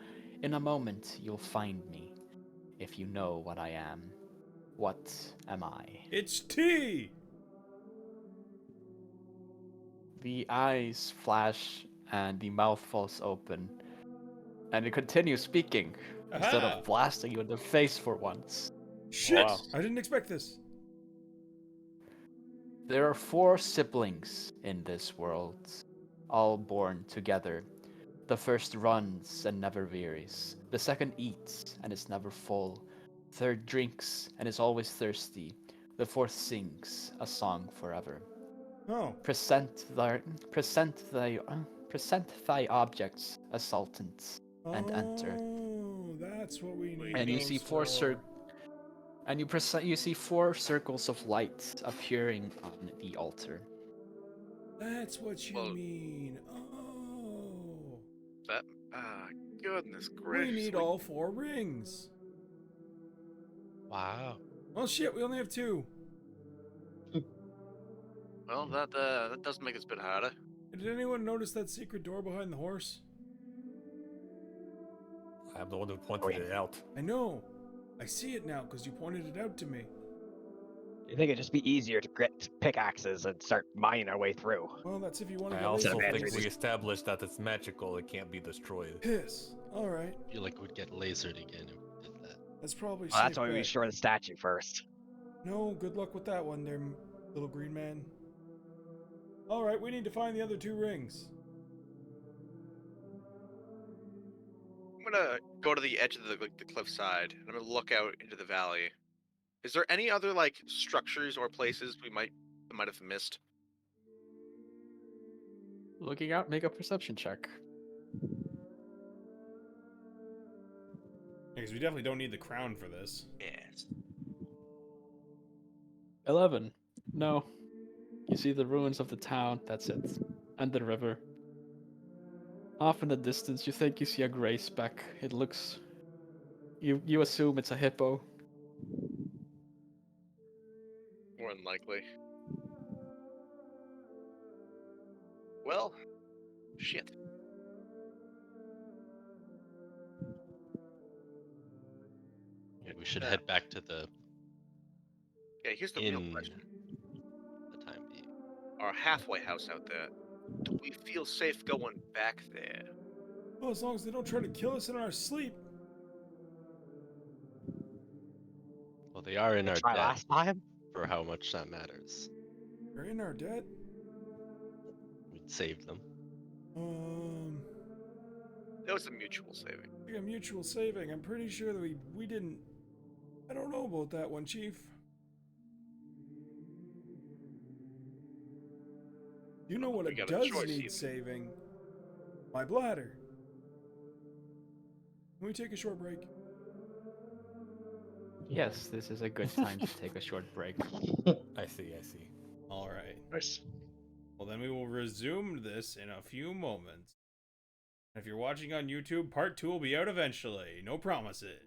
In a moment, you'll find me, if you know what I am. What am I? It's T! The eyes flash and the mouth falls open, and it continues speaking instead Aha! of blasting you in the face for once. Shit! Wow. I didn't expect this. There are 4 siblings in this world, all born together. The first runs and never wearies. The second eats and is never full. Third drinks and is always thirsty. The fourth sings a song forever. Oh. Present thy objects, assaultant, and enter. Oh, that's what we need. And you see those 4 for. and you see 4 circles of light appearing on the altar. That's what you Well- mean. Oh. That. Goodness We gracious. need all 4 rings. Wow. Well, shit, we only have 2. Well, that does make it a bit harder. Did anyone notice that secret door behind the horse? I'm the one who pointed it out. I know. I see it now because you pointed it out to me. You think it'd just be easier to get pickaxes and start mining our way through? Well, that's if you want to I get also laser think points. we established that it's magical. It can't be destroyed. Piss. All right. I feel like we'd get lasered again if we did that. That's probably Well, that's safe why we bet. destroy the statue first. No, good luck with that one there, little green man. All right, we need to find the other 2 rings. I'm gonna go to the edge of the cliffside, and I'm gonna look out into the valley. Is there any other structures or places we might have missed? Looking out, make a perception check. Because we definitely don't need the crown for this. Yes. 11. No. You see the ruins of the town, that's it. And the river. Off in the distance, you think you see a gray speck. It looks... You assume it's a hippo. More than likely. Well, shit. We should head back to the Yeah, here's the real inn question. for the time being. Our halfway house out there. Do we feel safe going back there? Well, as long as they don't try to kill us in our sleep. Well, they are in our Try debt last time. for how much that matters. We're in our debt. We saved them. That was a mutual saving. We got mutual saving. I'm pretty sure that we didn't. I don't know about that one, Chief. You know what We it got a does choice need either. saving? My bladder. Can we take a short break? Yes, this is a good time to take a short break. I see. All right. Nice. Well, then we will resume this in a few moments. If you're watching on YouTube, part 2 will be out eventually. No promises.